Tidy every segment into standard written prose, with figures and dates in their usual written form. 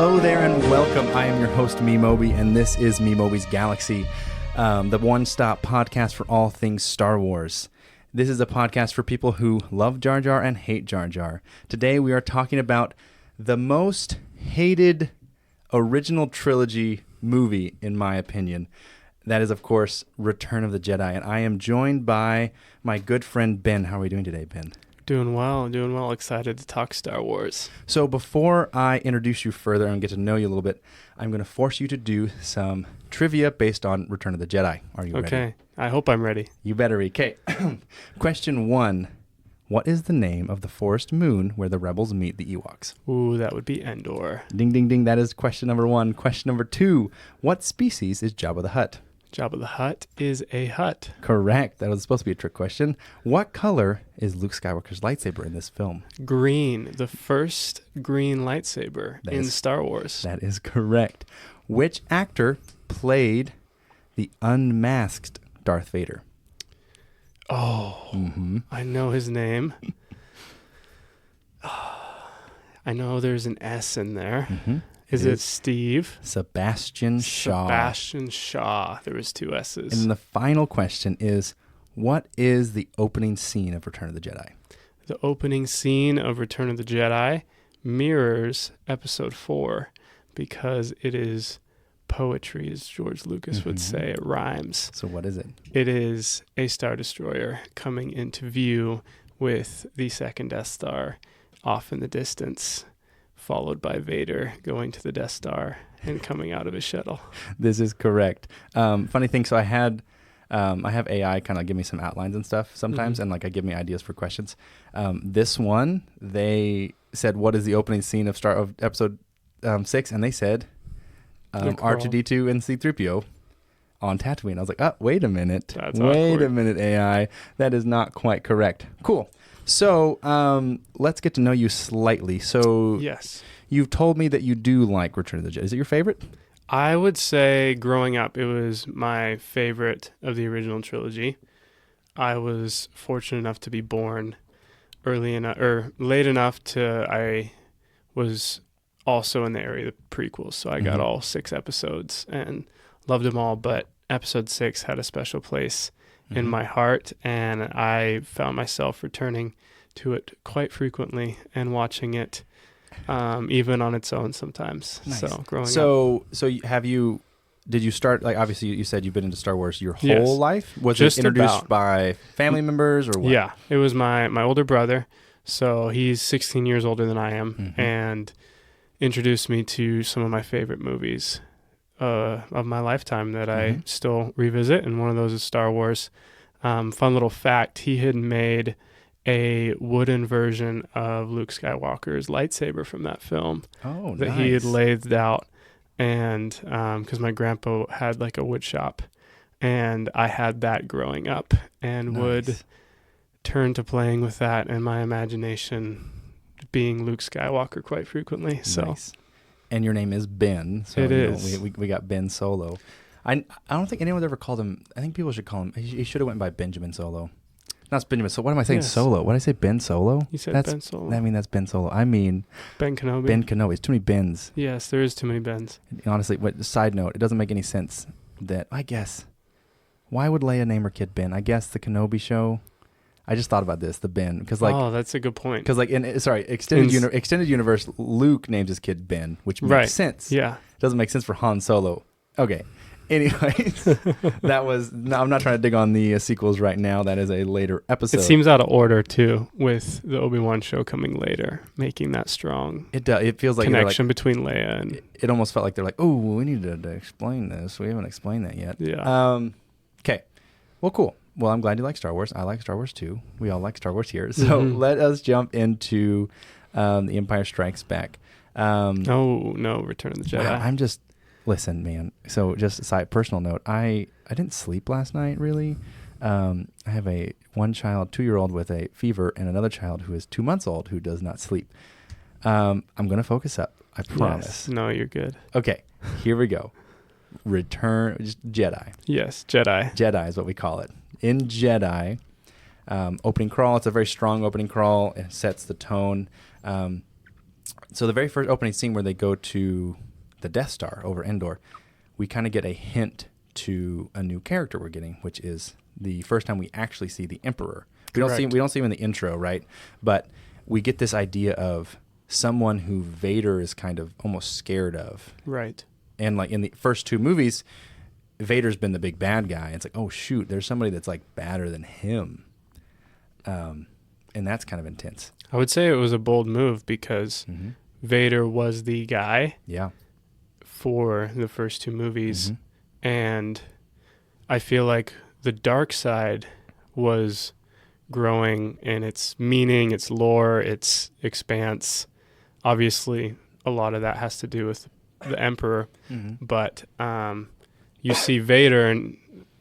Hello there and welcome. I am your host, Memeobi, and this is Memeobi's Galaxy, the one-stop podcast for all things Star Wars. This is a podcast for people who love Jar Jar and hate Jar Jar. Today we are talking about the most hated original trilogy movie, in my opinion. That is, of course, Return of the Jedi, and I am joined by my good friend Ben. How are we doing today, Ben? Doing well. Excited to talk Star Wars. So before I introduce you further and get to know you a little bit, I'm going to force you to do some trivia based on Return of the Jedi. Are you ready? Okay. I hope I'm ready. You better be. Okay. Question 1. What is the name of the forest moon where the rebels meet the Ewoks? Ooh, that would be Endor. Ding, ding, ding. That is question number 1. Question number 2. What species is Jabba the Hutt? Jabba the Hutt is a hut. Correct. That was supposed to be a trick question. What color is Luke Skywalker's lightsaber in this film? Green. The first green lightsaber in Star Wars. That is correct. Which actor played the unmasked Darth Vader? Oh, I know his name. I know there's an S in there. Is it Steve? Sebastian Shaw. Sebastian Shaw. There was 2 S's. And the final question is, what is the opening scene of Return of the Jedi? The opening scene of Return of the Jedi mirrors Episode 4 because it is poetry, as George Lucas would say. It rhymes. So what is it? It is a Star Destroyer coming into view with the second Death Star off in the distance, followed by Vader going to the Death Star and coming out of his shuttle. This is correct. Funny thing, so I have AI kind of give me some outlines and stuff sometimes, and give me ideas for questions. This one, they said, what is the opening scene of Episode 6? And they said R2-D2 and C-3PO on Tatooine. I was like, oh, wait a minute. That's wait awkward. A minute, AI. That is not quite correct. Cool. So let's get to know you slightly. So yes, you've told me that you do like Return of the Jedi. Is it your favorite? I would say growing up, it was my favorite of the original trilogy. I was fortunate enough to be born early enough or late enough I was also in the area of the prequels. So I got all 6 episodes and loved them all. But Episode 6 had a special place in my heart, and I found myself returning to it quite frequently and watching it even on its own sometimes. Nice. So growing up. So did you start, obviously you said you've been into Star Wars your whole Yes. life? Was Just it introduced about. by family members or what? Yeah, it was my older brother. So he's 16 years older than I am, and introduced me to some of my favorite movies of my lifetime that I still revisit, and one of those is Star Wars. Fun little fact, he had made a wooden version of Luke Skywalker's lightsaber from that film that he had lathed out, and because my grandpa had a wood shop, and I had that growing up and would turn to playing with that and my imagination being Luke Skywalker quite frequently. So. Nice. And your name is Ben. So it is. We got Ben Solo. I don't think anyone's ever called him. I think people should call him. He should have went by Benjamin Solo. Not Benjamin Solo. What am I saying? Yes. Solo. What did I say? Ben Solo? You said Ben Solo. I mean, that's Ben Solo. I mean Ben Kenobi. Ben Kenobi. It's too many Bens. Yes, there is too many Bens. Honestly, side note, it doesn't make any sense that, I guess, why would Leia name her kid Ben? I guess the Kenobi show. I just thought about this, the Ben, because oh, that's a good point. Because extended universe, Luke names his kid Ben, which makes sense. Yeah, it doesn't make sense for Han Solo. Okay. Anyways, I'm not trying to dig on the sequels right now. That is a later episode. It seems out of order too, with the Obi-Wan show coming later, making that strong. It does. It feels like connection between Leia and. It almost felt like they're like, oh, we need to explain this. We haven't explained that yet. Yeah. Okay. Well, cool. Well, I'm glad you like Star Wars. I like Star Wars too. We all like Star Wars here. So let us jump into The Empire Strikes Back. No, Return of the Jedi. Wow, listen, man. So just a side personal note, I didn't sleep last night really. I have one child, 2-year-old with a fever, and another child who is 2 months old who does not sleep. I'm going to focus up. I promise. Yes. No, you're good. Okay, here we go. Jedi. Yes, Jedi. Jedi is what we call it. In Jedi, opening crawl, it's a very strong opening crawl. It sets the tone. So the very first opening scene where they go to the Death Star over Endor, we kind of get a hint to a new character we're getting, which is the first time we actually see the Emperor. We don't see him in the intro, right? But we get this idea of someone who Vader is kind of almost scared of. Right. And like in the first two movies, Vader's been the big bad guy. It's like, oh shoot, there's somebody that's like badder than him. And that's kind of intense. I would say it was a bold move because Vader was the guy. Yeah. For the first two movies, and I feel like the dark side was growing in its meaning, its lore, its expanse. Obviously, a lot of that has to do with the Emperor, but you see Vader, and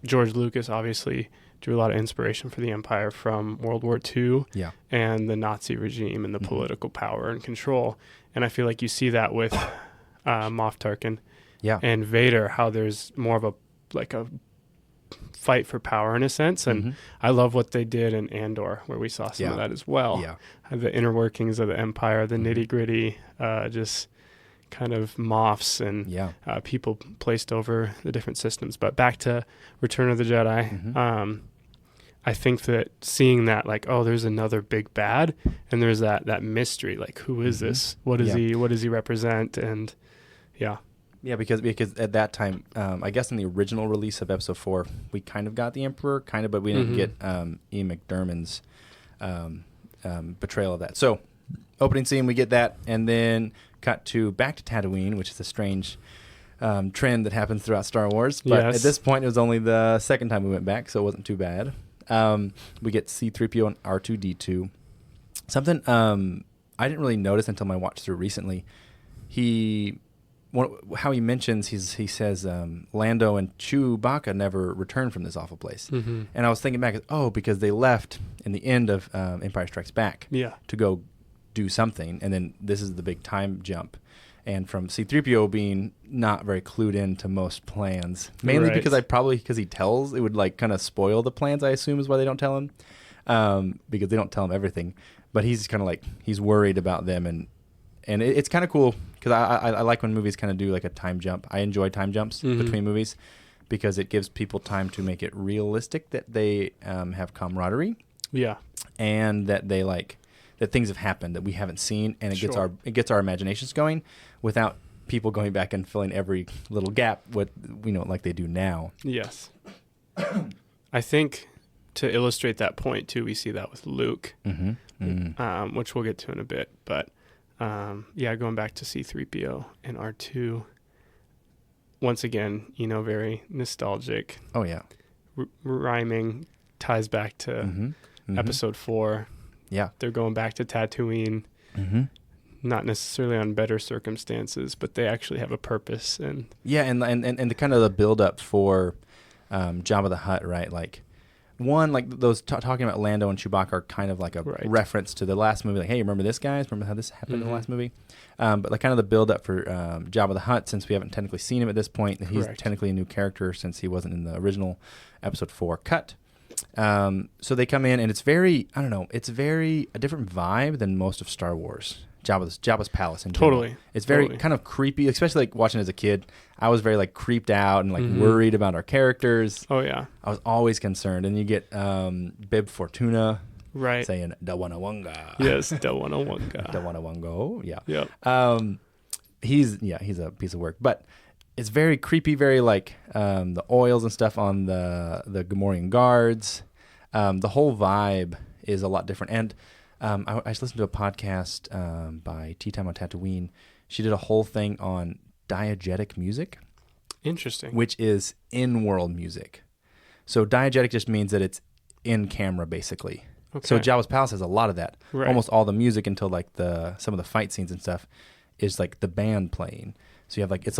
George Lucas obviously drew a lot of inspiration for the Empire from World War II and the Nazi regime and the political power and control. And I feel like you see that with Moff Tarkin and Vader, how there's more of a fight for power in a sense. And I love what they did in Andor, where we saw some of that as well. The inner workings of the Empire, the nitty gritty, just kind of Moffs and people placed over the different systems. But back to Return of the Jedi, I think that seeing that, like, oh, there's another big bad, and there's that mystery, like, who is this? What is he? What does he represent? And because at that time, I guess in the original release of Episode 4, we kind of got the Emperor, but we didn't get Ian McDiarmid's portrayal of that. So, opening scene, we get that, and then cut back to Tatooine, which is a strange trend that happens throughout Star Wars. But at this point, it was only the second time we went back, so it wasn't too bad. We get C-3PO and R2-D2. Something I didn't really notice until my watch through recently. How he mentions, he says Lando and Chewbacca never returned from this awful place. And I was thinking back, because they left in the end of Empire Strikes Back to go do something, and then this is the big time jump. And from C-3PO being not very clued in to most plans, mainly because he tells, it would like kind of spoil the plans, I assume is why they don't tell him, because they don't tell him everything. But he's kind of like, he's worried about them, and it's kind of cool because I like when movies kind of do like a time jump. I enjoy time jumps between movies because it gives people time to make it realistic that they have camaraderie, and that they that things have happened that we haven't seen, and it gets our imaginations going without people going back and filling every little gap like they do now. Yes. I think to illustrate that point too, we see that with Luke, which we'll get to in a bit. But going back to C-3PO and R2, once again, very nostalgic. Oh yeah. Rhyming ties back to Episode 4. Yeah, they're going back to Tatooine, not necessarily on better circumstances, but they actually have a purpose. And the kind of the build up for Jabba the Hutt, right? Like those talking about Lando and Chewbacca are kind of like a reference to the last movie. Like, hey, remember this, guys? Remember how this happened in the last movie? But like kind of the build up for Jabba the Hutt, since we haven't technically seen him at this point, he's technically a new character since he wasn't in the original Episode 4 cut. So they come in, and it's very, a different vibe than most of Star Wars. Jabba's palace in general. Totally. It's very kind of creepy, especially like watching as a kid. I was very like creeped out and like worried about our characters. Oh yeah. I was always concerned. And you get Bib Fortuna saying Dawanawanga. Yes, Dawanawanga. Dawanawanga. Yeah. Yep. He's a piece of work. But it's very creepy, very like the oils and stuff on the Gamorrean guards. The whole vibe is a lot different. And I just listened to a podcast by Tea Time on Tatooine. She did a whole thing on diegetic music. Interesting. Which is in-world music. So diegetic just means that it's in camera, basically. Okay. So Jabba's Palace has a lot of that. Right. Almost all the music until like some of the fight scenes and stuff is like the band playing. So you have like it's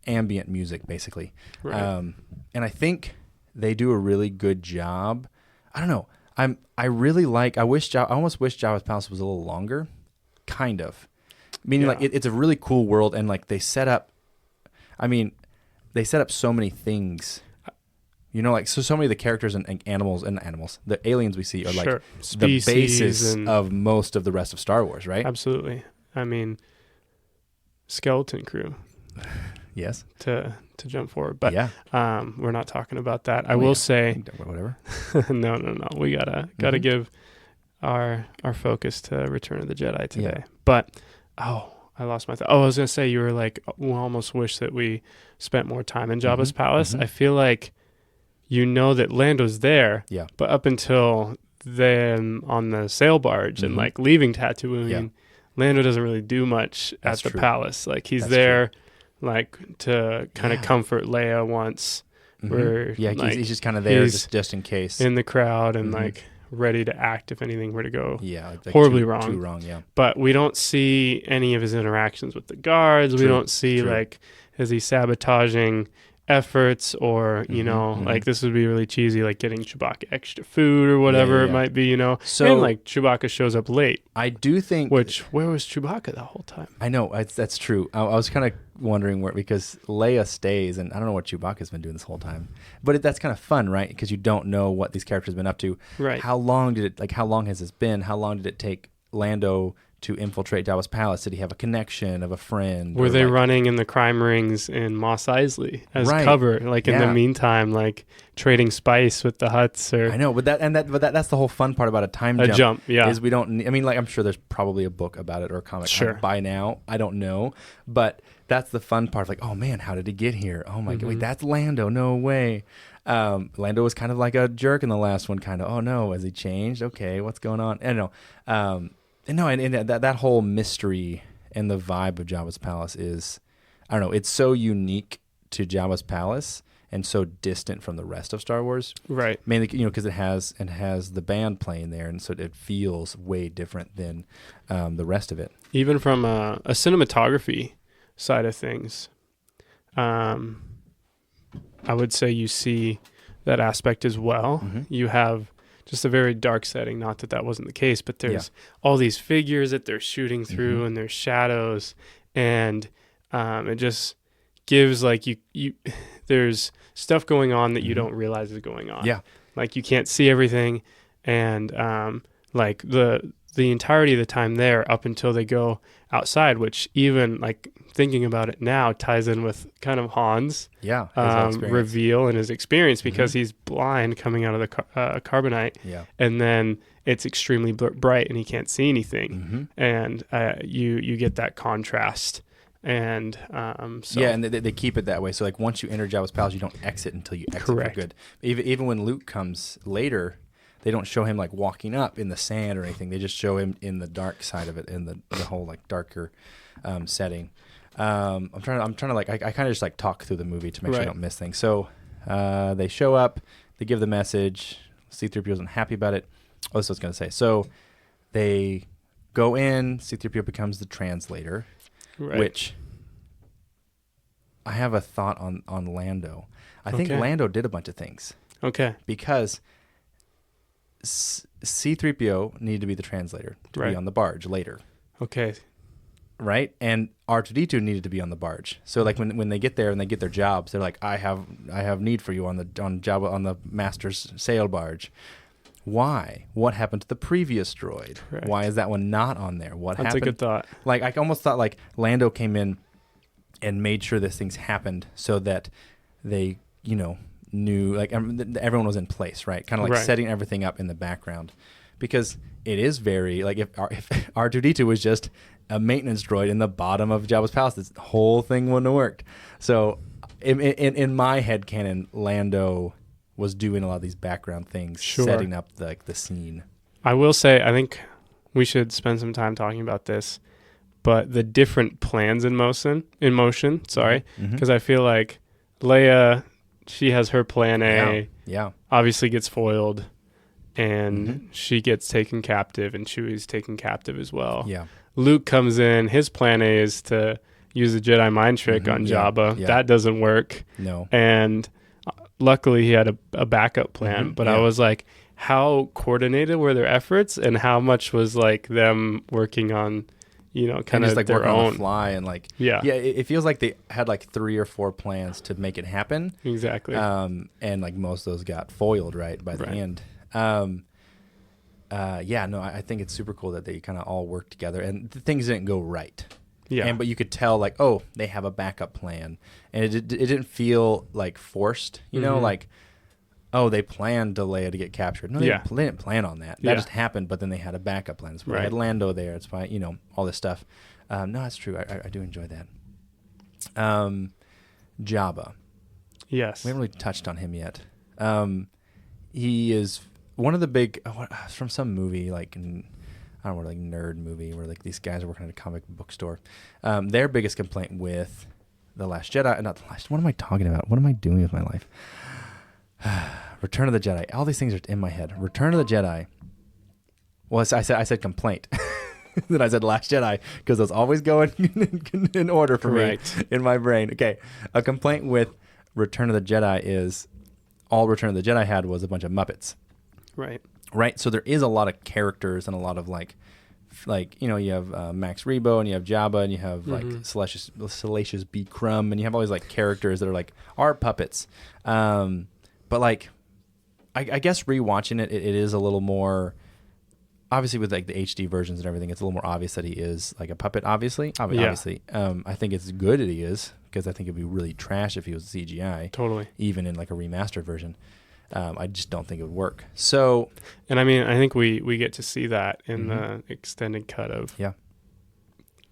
ambient music basically. Right. And I think they do a really good job. I don't know. I almost wish Jabba's Palace was a little longer. Kind of. Meaning like it's a really cool world, and like they set up so many things. Like so many of the characters and animals, the aliens we see are like Species the basis of most of the rest of Star Wars, right? Absolutely. I mean, Skeleton Crew. Yes. To jump forward, but yeah. We're not talking about that. I will say, whatever. no. We gotta give our focus to Return of the Jedi today. Yeah. But I lost my thought. I was gonna say, you were like, we almost wish that we spent more time in Jabba's palace. I feel like that Lando's there, yeah. but up until then on the sail barge and like leaving Tatooine, Lando doesn't really do much at the palace. Like he's there like to kind of comfort Leia once. Where like, he's just kind of there just in case. In the crowd and like ready to act if anything were to go like horribly too wrong. Yeah. But we don't see any of his interactions with the guards. We don't see like, is he sabotaging efforts or like this would be really cheesy, like getting Chewbacca extra food or whatever it might be, so, and like Chewbacca shows up late. I do think, where was Chewbacca the whole time? I know that's true. I was kind of wondering because Leia stays, and I don't know what Chewbacca's been doing this whole time, but that's kind of fun, right? Because you don't know what these characters have been up to. Right. How long has this been? How long did it take Lando to infiltrate Jabba's palace? Did he have a connection of a friend? Were they running in the crime rings in Mos Eisley as cover? Like in the meantime, like trading spice with the Hutts, or I know, but that's the whole fun part about a time jump. Is we don't. I mean, like I'm sure there's probably a book about it or a comic by now. I don't know, but that's the fun part. Like, oh man, how did he get here? Oh my god, wait, that's Lando. No way. Lando was kind of like a jerk in the last one. Kind of. Oh no, has he changed? Okay, what's going on? I don't know. And that whole mystery and the vibe of Jabba's palace is, I don't know, it's so unique to Jabba's palace and so distant from the rest of Star Wars. Right. Mainly, because it has the band playing there, and so it feels way different than the rest of it. Even from a cinematography side of things, I would say you see that aspect as well. You have just a very dark setting. Not that wasn't the case, but there's all these figures that they're shooting through, and there's shadows, and it just gives like you there's stuff going on that you don't realize is going on. Yeah, like you can't see everything, and like the entirety of the time there up until they go outside, which even like thinking about it now ties in with kind of Han's reveal and his experience, because he's blind coming out of the carbonite, and then it's extremely bright and he can't see anything, and you get that contrast, and and they keep it that way. So like once you enter Jabba's palace, you don't exit until you exit for good. Even when Luke comes later, they don't show him like walking up in the sand or anything. They just show him in the dark side of it, in the whole like darker setting. I'm trying to like I kind of just like talk through the movie to make sure I don't miss things. So they show up, they give the message. C-3PO isn't happy about it. Oh, that's what I was gonna say. So they go in. C-3PO becomes the translator, which I have a thought on Lando. I think Lando did a bunch of things. Okay, because C-3PO needed to be the translator to be on the barge later. Okay. Right? And R2-D2 needed to be on the barge. So like when they get there and they get their jobs, they're like, I have need for you on Jabba on the master's sail barge. Why? What happened to the previous droid? Correct. Why is that one not on there? That's a good thought. Like I almost thought like Lando came in and made sure this things happened so that they, knew, like everyone was in place, right? Kind of like setting everything up in the background, because it is very like if R2-D2 was just a maintenance droid in the bottom of Jabba's palace, this whole thing wouldn't have worked. So in my head canon, Lando was doing a lot of these background things, setting up the scene. I will say, I think we should spend some time talking about this, but the different plans in motion, because I feel like Leia, she has her plan A, obviously gets foiled, and she gets taken captive, and Chewie's taken captive as well. Yeah. Luke comes in, his plan A is to use a Jedi mind trick on Jabba. Yeah. That doesn't work. No. And luckily he had a backup plan, but I was like, how coordinated were their efforts, and how much was like them working on kind of like their own on the fly, and like it feels like they had like 3 or 4 plans to make it happen. Exactly. And like most of those got foiled by the end. I think it's super cool that they kind of all work together, and things didn't go right. Yeah. But you could tell, like, oh, they have a backup plan, and it didn't feel like forced, like, oh, they planned Leia to get captured. No, they didn't plan on that. That just happened, but then they had a backup plan. That's why they had Lando there. It's why, all this stuff. No, that's true. I do enjoy that. Jabba. Yes. We haven't really touched on him yet. He is one of the big, from some movie, like, I don't know, like nerd movie where like these guys are working at a comic book store. Their biggest complaint with The Last Jedi, what am I talking about? What am I doing with my life? Return of the Jedi. All these things are in my head. Return of the Jedi. Well, I said complaint. Then I said Last Jedi because those always go in order for me in my brain. Okay, a complaint with Return of the Jedi is all Return of the Jedi had was a bunch of Muppets. Right. So there is a lot of characters and a lot of like you have Max Rebo and you have Jabba and you have like Salacious B. Crumb and you have all these like characters that are like puppets. But like, I guess rewatching it is a little more, obviously with like the HD versions and everything, it's a little more obvious that he is like a puppet, obviously. Obviously. I think it's good that he is, because I think it'd be really trash if he was CGI. Totally. Even in like a remastered version. I just don't think it would work. So, and I mean, I think we get to see that in the extended cut of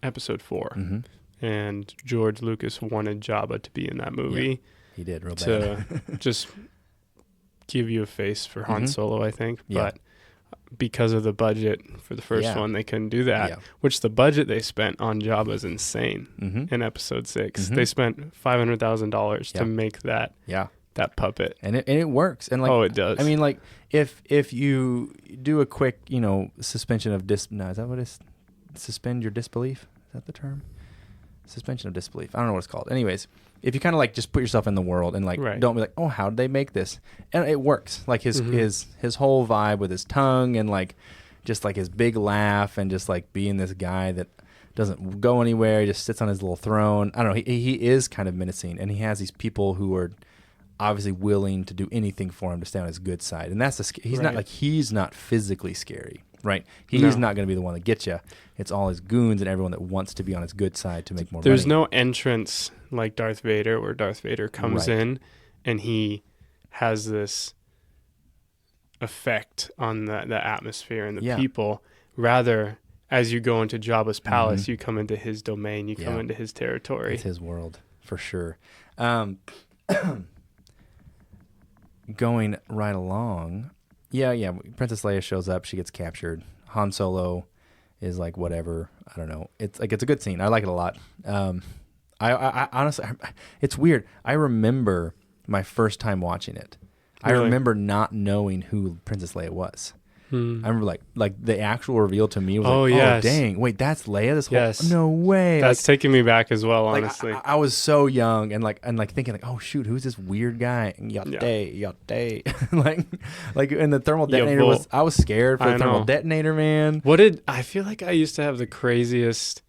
Episode 4. And George Lucas wanted Jabba to be in that movie. Yeah, he did real bad. To just give you a face for Han Solo, I think. But because of the budget for the first one, they couldn't do that. Which the budget they spent on Jabba is insane. In Episode 6, they spent $500,000 to make that. That puppet, and it works, and like, it does. I mean, like, if you do a quick, suspension of is that what it is? Suspend your disbelief? Is that the term? Suspension of disbelief. I don't know what it's called. Anyways, if you kind of like just put yourself in the world and like don't be like, oh, how did they make this? And it works. Like his whole vibe with his tongue and like just like his big laugh and just like being this guy that doesn't go anywhere. He just sits on his little throne. I don't know. He is kind of menacing, and he has these people who are obviously willing to do anything for him to stay on his good side. And that's he's not physically scary, right? He's not going to be the one that gets you. It's all his goons and everyone that wants to be on his good side to make more money. There's no entrance like Darth Vader, where Darth Vader comes in and he has this effect on the atmosphere and the people. Rather, as you go into Jabba's palace, you come into his domain, you come into his territory. It's his world, for sure. Going right along, Princess Leia shows up. She gets captured. Han Solo is like whatever. I don't know. It's like it's a good scene. I like it a lot. I honestly, it's weird. I remember my first time watching it. Really? I remember not knowing who Princess Leia was. I remember like the actual reveal to me was oh dang, wait, that's Leia this whole no way. That's taking me back as well, honestly. I was so young and thinking like, oh shoot, who's this weird guy? Yatte. like in the thermal detonator I was scared for the thermal detonator, man. I feel like I used to have the craziest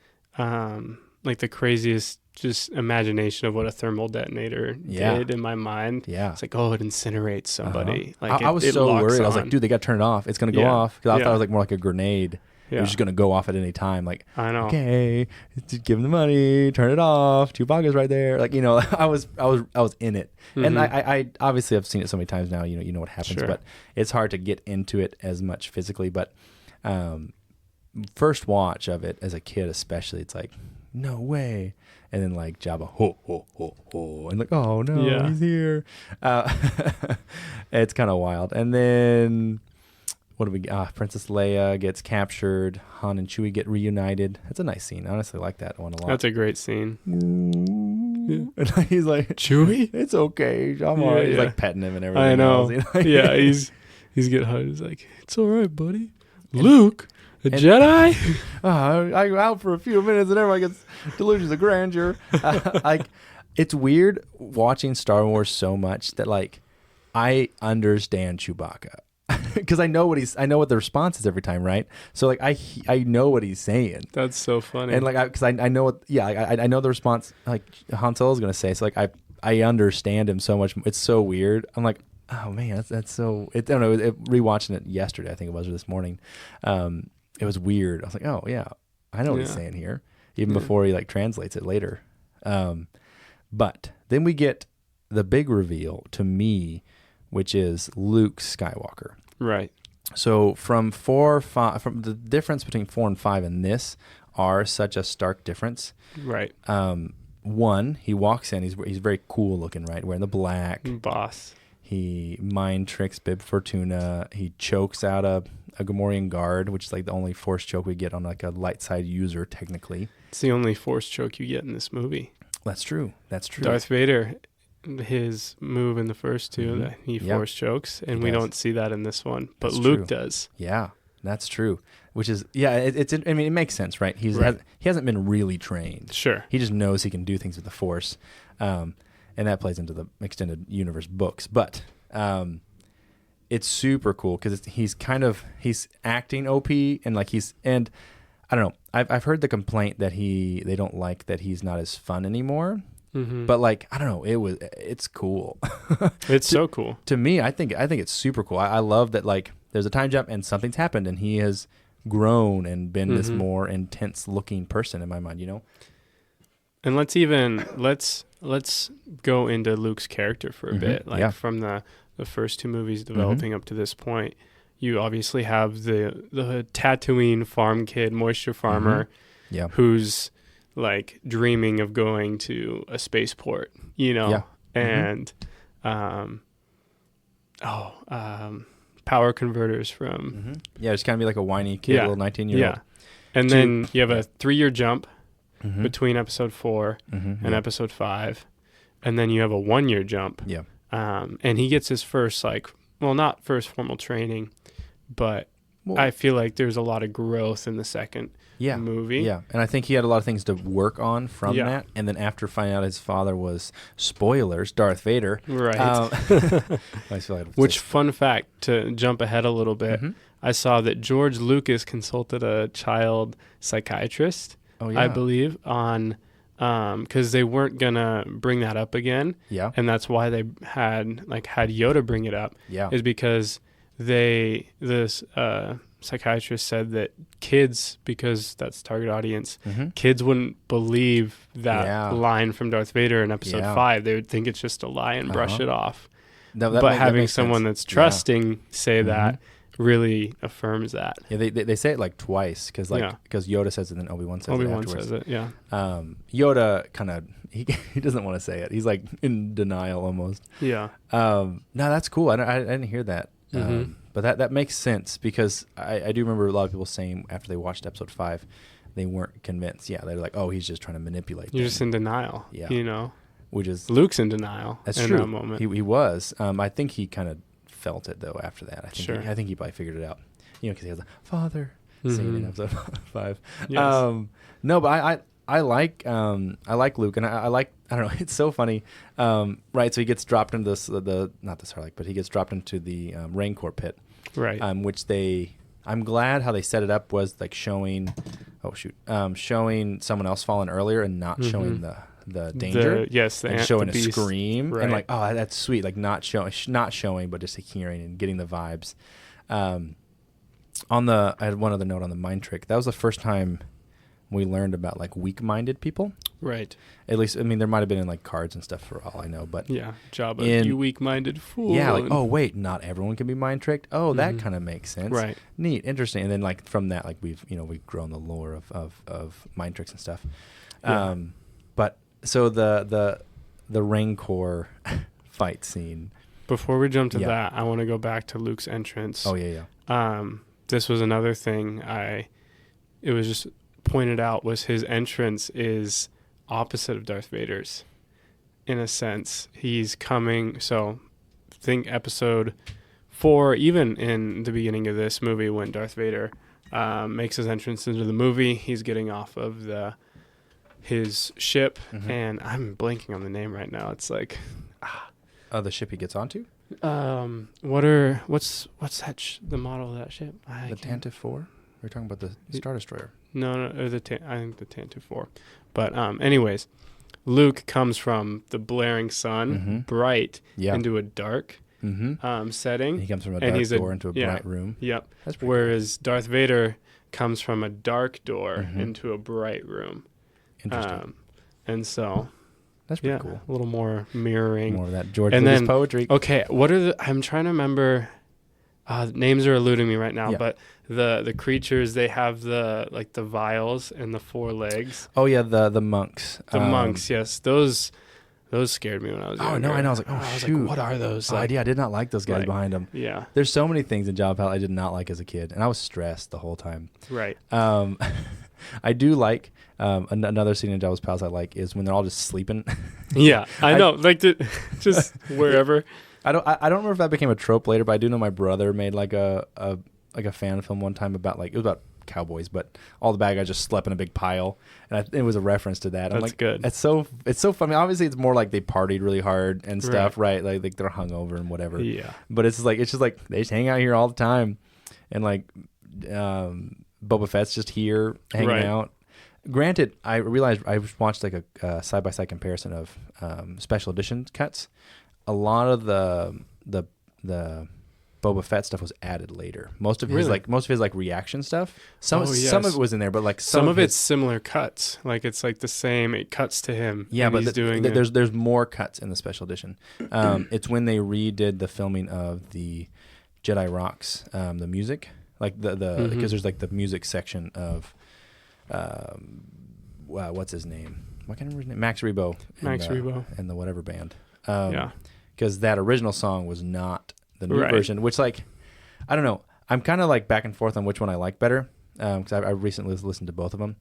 just imagination of what a thermal detonator did in my mind. Yeah. It's like, it incinerates somebody. Like I was so worried. I was like, dude, they got to turn it off. It's going to go off. Because I thought it was like more like a grenade. It was just going to go off at any time. Like, I know. Okay, give him the money, turn it off. Chewbacca's right there. Like, I was in it. And I obviously I've seen it so many times now, you know what happens, but it's hard to get into it as much physically. But first watch of it as a kid especially, it's like, no way. And then like Jabba, ho, ho, ho, ho. And like, oh no, he's here. It's kind of wild. And then what do we Princess Leia gets captured. Han and Chewie get reunited. That's a nice scene. I honestly like that one a lot. That's a great scene. And he's like, Chewie? It's okay. I'm all right. He's like petting him and everything. I know. He's getting high. He's like, it's all right, buddy. Luke? A Jedi? I'm out for a few minutes and everybody gets delusions of grandeur. It's weird watching Star Wars so much that like I understand Chewbacca because I know what the response is every time, right? So like I know what he's saying. That's so funny. And like because I know what I know the response like Han Solo's gonna say. So like I understand him so much. It's so weird. I'm like, Oh man, that's so. I don't know. Rewatching it yesterday, I think it was, or this morning. It was weird. I was like, oh yeah, I know what he's saying here, even before he like translates it later. But then we get the big reveal to me, which is Luke Skywalker. Right. So from 4, 5, from the difference between 4 and 5 and this are such a stark difference. Right. One, he walks in. He's very cool looking, right? Wearing the black. Boss. He mind tricks Bib Fortuna. He chokes out a Gamorrean guard, which is like the only force choke we get on like a light side user, technically. It's the only force choke you get in this movie. That's true. Darth Vader, his move in the first two, that he force chokes, and we don't see that in this one, but That's Luke true. does. Yeah, that's true. Which is, it's. I mean, it makes sense, right? He hasn't been really trained. Sure. He just knows he can do things with the Force, and that plays into the extended universe books. But it's super cool because he's acting OP and like and I don't know. I've heard the complaint that they don't like that he's not as fun anymore. Mm-hmm. But like, I don't know, it's cool. It's so cool. To me, I think it's super cool. I love that like there's a time jump and something's happened and he has grown and been this more intense looking person in my mind, you know? And let's go into Luke's character for a bit. Like from the first two movies developing up to this point, you obviously have the Tatooine farm kid, moisture farmer, who's like dreaming of going to a spaceport, you know, and power converters from just kind of be like a whiny kid, little 19-year-old. And then you have a 3-year jump between episode 4 and episode 5, and then you have a 1-year jump. And he gets his first not first formal training, but I feel like there's a lot of growth in the second movie. Yeah, and I think he had a lot of things to work on from that. And then after finding out his father was, spoilers, Darth Vader. Right. Which, fun fact, to jump ahead a little bit, I saw that George Lucas consulted a child psychiatrist, I believe, on... because they weren't going to bring that up again. Yeah. And that's why they had Yoda bring it up. Yeah. Is because this psychiatrist said that kids, because that's target audience, kids wouldn't believe that line from Darth Vader in episode 5. They would think it's just a lie and brush it off. But having someone that's trusting say that really affirms that. Yeah, they say it like twice because Yoda says it and then Obi-Wan says it afterwards. Says it, yeah. Yoda kind of he doesn't want to say it. He's like in denial almost. Yeah. No, that's cool. I didn't hear that. But that makes sense because I do remember a lot of people saying after they watched episode 5, they weren't convinced. Yeah, they're like, oh, he's just trying to manipulate. You're just in denial. Yeah. You know, which is Luke's in denial. That's true. That moment. He was. I think he kind of felt it though after that. I think he probably figured it out. You know, because he has a father singing in episode 5. Yes. No, but I like Luke, and I like, I don't know, it's so funny, right? So he gets dropped into not the Sarlacc, but he gets dropped into the Rancor pit, right? Which I'm glad how they set it up was like showing someone else falling earlier and not showing the danger, and showing a scream, right. And like, oh, that's sweet, like not showing, but just like hearing and getting the vibes. I had one other note on the mind trick. That was the first time we learned about like weak-minded people. Right. At least, I mean, there might have been in like cards and stuff for all I know, but Jabba, you weak-minded fool. Yeah, like, oh wait, not everyone can be mind tricked. Oh, that kind of makes sense. Right. Neat, interesting. And then like from that, like we've grown the lore of mind tricks and stuff. Yeah. But so the Rancor fight scene. Before we jump to that, I want to go back to Luke's entrance. Oh yeah. This was another thing it was just pointed out was his entrance is opposite of Darth Vader's in a sense. He's coming, so think episode 4, even in the beginning of this movie when Darth Vader makes his entrance into the movie, he's getting off of his ship, and I'm blanking on the name right now. It's like the ship he gets onto? What's that the model of that ship? The Tantive 4? We're talking about the Star Destroyer. No, I think the Tantive 4. But anyways, Luke comes from the blaring sun, bright, into a dark, setting. He comes from a dark door into a bright room. Yep. That's pretty Whereas Darth Vader comes from a dark door into a bright room. Interesting. And so That's pretty cool. A little more mirroring. More of that George Lucas poetry. Okay, I'm trying to remember. Names are eluding me right now, but the creatures, they have the vials and the 4 legs. Oh yeah, the monks. The monks, yes, those scared me when I was younger. Oh no, I know. I was like, shoot, what are those? I did not like those guys behind them. Yeah, there's so many things in Jabba Palace I did not like as a kid, and I was stressed the whole time. Right. I do like another scene in Jabba's Palace I like is when they're all just sleeping. Yeah, I know, just wherever. I don't remember if that became a trope later, but I do know my brother made like a fan film one time about it was about cowboys, but all the bad guys just slept in a big pile, and it was a reference to that. That's like, good. It's so funny. Obviously, it's more like they partied really hard and stuff, right? Like they're hungover and whatever. Yeah. But it's just like they just hang out here all the time, and like Boba Fett's just here hanging out. Granted, I realized I watched like a side by side comparison of special edition cuts. A lot of the Boba Fett stuff was added later. Most of his reaction stuff. Some of it was in there, but like some of it's similar cuts. Like it's like the same. It cuts to him. Yeah, but there's more cuts in the special edition. It's when they redid the filming of the Jedi Rocks, the music, like because there's like the music section of what's his name? What can I remember his name? Max Rebo. Rebo and the whatever band. Because that original song was not the new version, which I don't know. I'm kind of like back and forth on which one I like better because I recently listened to both of them.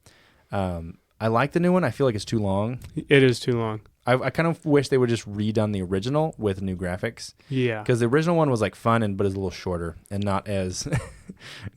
I like the new one. I feel like it's too long. It is too long. I kind of wish they would just redone the original with new graphics. Yeah. Because the original one was like fun but it's a little shorter and not as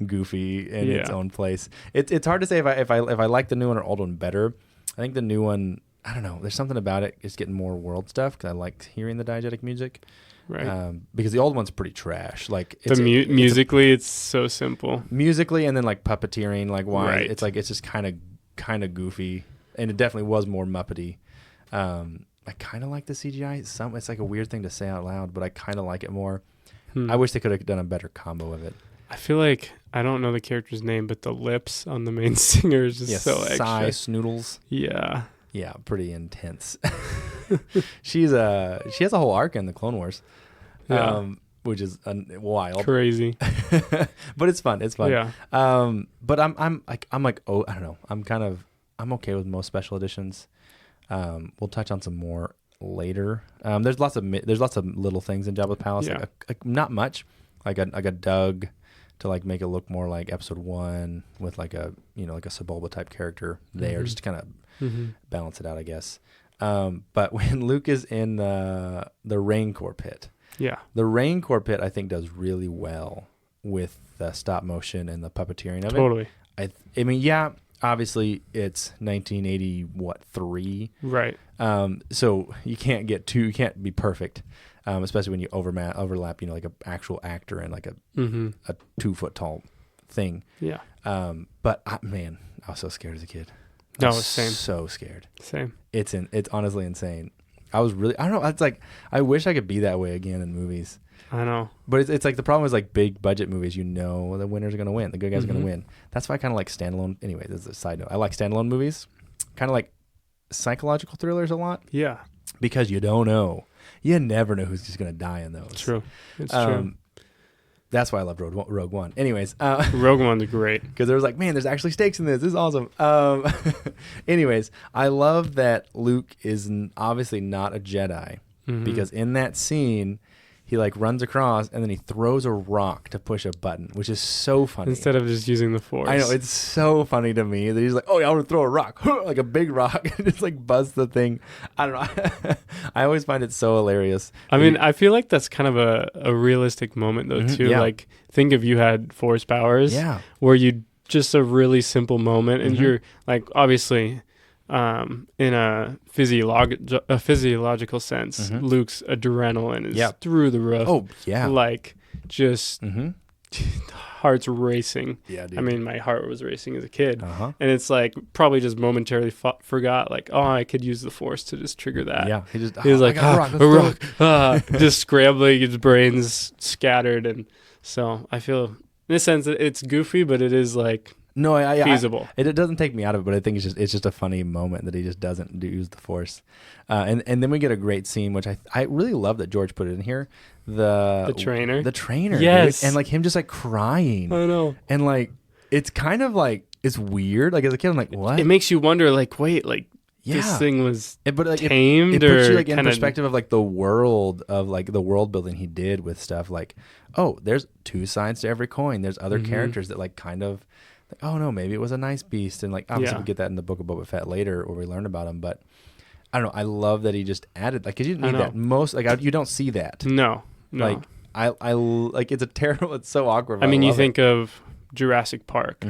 goofy in its own place. It's hard to say if I like the new one or old one better. I think the new one, I don't know. There's something about it. It's getting more world stuff because I like hearing the diegetic music. Right. Because the old one's pretty trash. Like musically, it's so simple. Musically, and then like puppeteering, like why right. it's just kind of goofy, and it definitely was more Muppety. I kind of like the CGI. It's like a weird thing to say out loud, but I kind of like it more. I wish they could have done a better combo of it. I feel like I don't know the character's name, but the lips on the main singer is just so extra. Snoodles. Yeah. Yeah, pretty intense. She has a whole arc in the Clone Wars, which is wild, crazy. But it's fun. It's fun. Yeah. But I'm like oh I don't know. I'm okay with most special editions. We'll touch on some more later. There's lots of little things in Jabba's Palace. Yeah. Like not much. Like a Doug to like make it look more like Episode 1 with like a like a Sebulba type character there, just to kind of balance it out, I guess. But when Luke is in the Rancor pit, the Rancor pit I think does really well with the stop motion and the puppeteering of it. Totally. I mean, yeah, obviously it's 1983, right? So you can't be perfect, especially when you overlap, like an actual actor and like a 2 foot tall thing. Yeah. But I was so scared as a kid. No, same. So scared. Same. It's honestly insane. I don't know. It's like I wish I could be that way again in movies. I know. But it's like the problem is like big budget movies. The winners are gonna win. The good guys are gonna win. That's why I kind of like standalone. Anyway, this is a side note. I like standalone movies. Kind of like psychological thrillers a lot. Yeah. Because you don't know. You never know who's just gonna die in those. True. It's true. That's why I loved Rogue One. Anyways, Rogue One's great because there was like, man, there's actually stakes in this. This is awesome. Anyways, I love that Luke is obviously not a Jedi because in that scene, he like runs across and then he throws a rock to push a button, which is so funny. Instead of just using the Force. I know, it's so funny to me that he's like, oh yeah, I want to throw a rock, like a big rock, and just like buzz the thing. I don't know. I always find it so hilarious. I mean, I feel like that's kind of a realistic moment though too. Yeah. Like think if you had Force powers, where you just a really simple moment, and you're like obviously. In a physiological sense, Luke's adrenaline is through the roof. Oh yeah, like just heart's racing. Yeah, dude. I mean, my heart was racing as a kid. Uh-huh. And it's like probably just momentarily forgot, like, oh, I could use the Force to just trigger that. Yeah, he was like, a rock, just scrambling, his brain's scattered. And so I feel in a sense that it's goofy, but it is like feasible. It doesn't take me out of it, but I think it's just a funny moment that he just doesn't use the Force. And then we get a great scene, which I really love that George put it in here. The trainer. Yes. Dude. And like him just like crying. I know. And like, it's kind of like, it's weird. Like as a kid, I'm like, what? It makes you wonder, like, wait, like, this thing was tamed, it puts you like or in perspective of like the world building he did with stuff like, oh, there's two sides to every coin. There's other characters that like kind of like, oh no, maybe it was a nice beast. And like, obviously we get that in the Book of Boba Fett later where we learn about him. But I don't know. I love that he just added, like, cause you didn't need that. You don't see that. No. Like I like, it's it's so awkward. I mean, you think of Jurassic Park,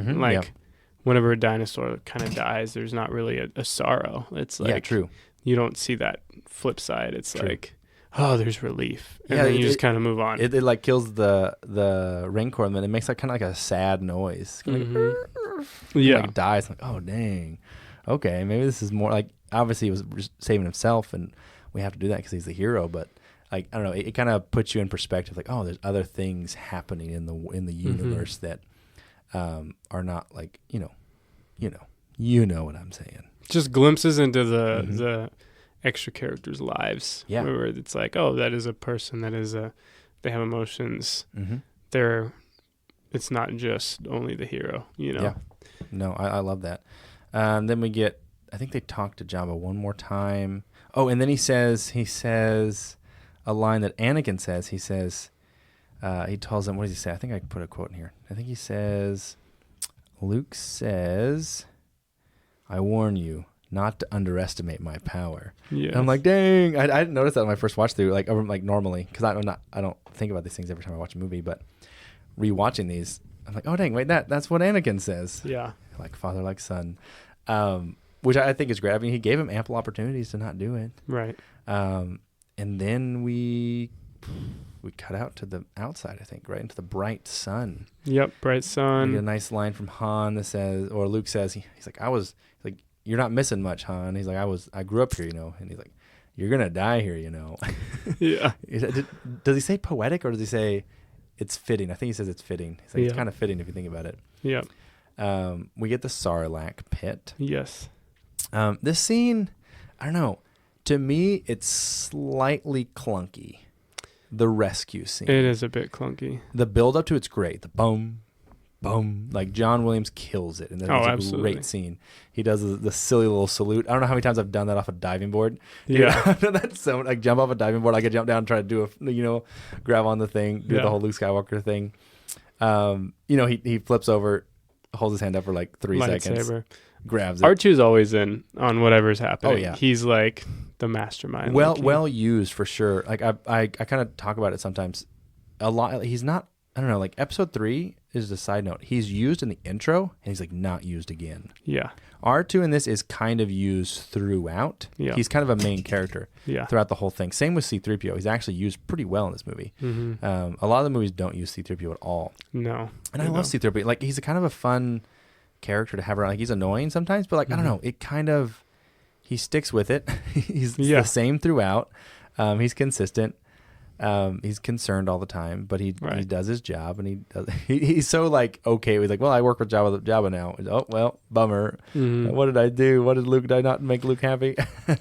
whenever a dinosaur kind of dies, there's not really a sorrow. It's like, true. You don't see that flip side. It's true. like, oh, there's relief. And then you just kind of move on. It like kills the Rancor, and then it makes like kind of like a sad noise. Like, like it dies. Like, oh, dang. Okay, maybe this is more like, obviously he was just saving himself, and we have to do that because he's the hero, but like, I don't know, it kind of puts you in perspective, like, oh, there's other things happening in the universe that are not like, you know what I'm saying. Just glimpses into the extra characters' lives. Yeah. Where it's like, oh, that is a person, they have emotions. It's not just only the hero, Yeah. No, I love that. Then we get, I think they talk to Jabba one more time. Oh, and then he says a line that Anakin says. He says, he tells him, what does he say? I think I put a quote in here. I think he says, Luke says, I warn you not to underestimate my power. Yeah. And I'm like, dang, I didn't notice that when I first watched through, like normally, because I don't think about these things every time I watch a movie, but rewatching these, I'm like, oh dang, wait, that's what Anakin says. Yeah. Like father, like son. Which I think is great. I mean, he gave him ample opportunities to not do it. Right. And then we cut out to the outside, I think, right into the bright sun. Yep, bright sun. We get a nice line from Han that says, or Luke says, he's like, you're not missing much, Han. He's like, I grew up here, and he's like, you're gonna die here, Yeah. Does he say poetic or does he say it's fitting? I think he says it's fitting. He's like, it's kind of fitting if you think about it. Yeah. We get the Sarlacc pit. Yes. This scene, I don't know. To me, it's slightly clunky. The rescue scene. It is a bit clunky. The build up to it's great. The boom, boom. Like John Williams kills it. And that's a great scene. He does the silly little salute. I don't know how many times I've done that off a diving board. Yeah. I've done that so like jump off a diving board. I could jump down and try to do grab on the thing, do the whole Luke Skywalker thing. He flips over, holds his hand up for like 3 seconds. Grabs it. R2's always in on whatever's happening. Oh yeah. He's like the mastermind. Well used for sure. Like I kind of talk about it sometimes. A lot. He's not. I don't know. Like episode 3 is a side note. He's used in the intro and he's like not used again. Yeah. R2 in this is kind of used throughout. Yeah. He's kind of a main character. Yeah. Throughout the whole thing. Same with C-3PO. He's actually used pretty well in this movie. A lot of the movies don't use C-3PO at all. No. And I love C-3PO. Like he's a kind of a fun character to have around. Like he's annoying sometimes, but like I don't know, it kind of he sticks with it. He's the same throughout. He's consistent. He's concerned all the time, but he does his job, and he's so like okay. He's like, well, I work with Jabba now. Oh well, bummer. What did I do? Did I not make Luke happy?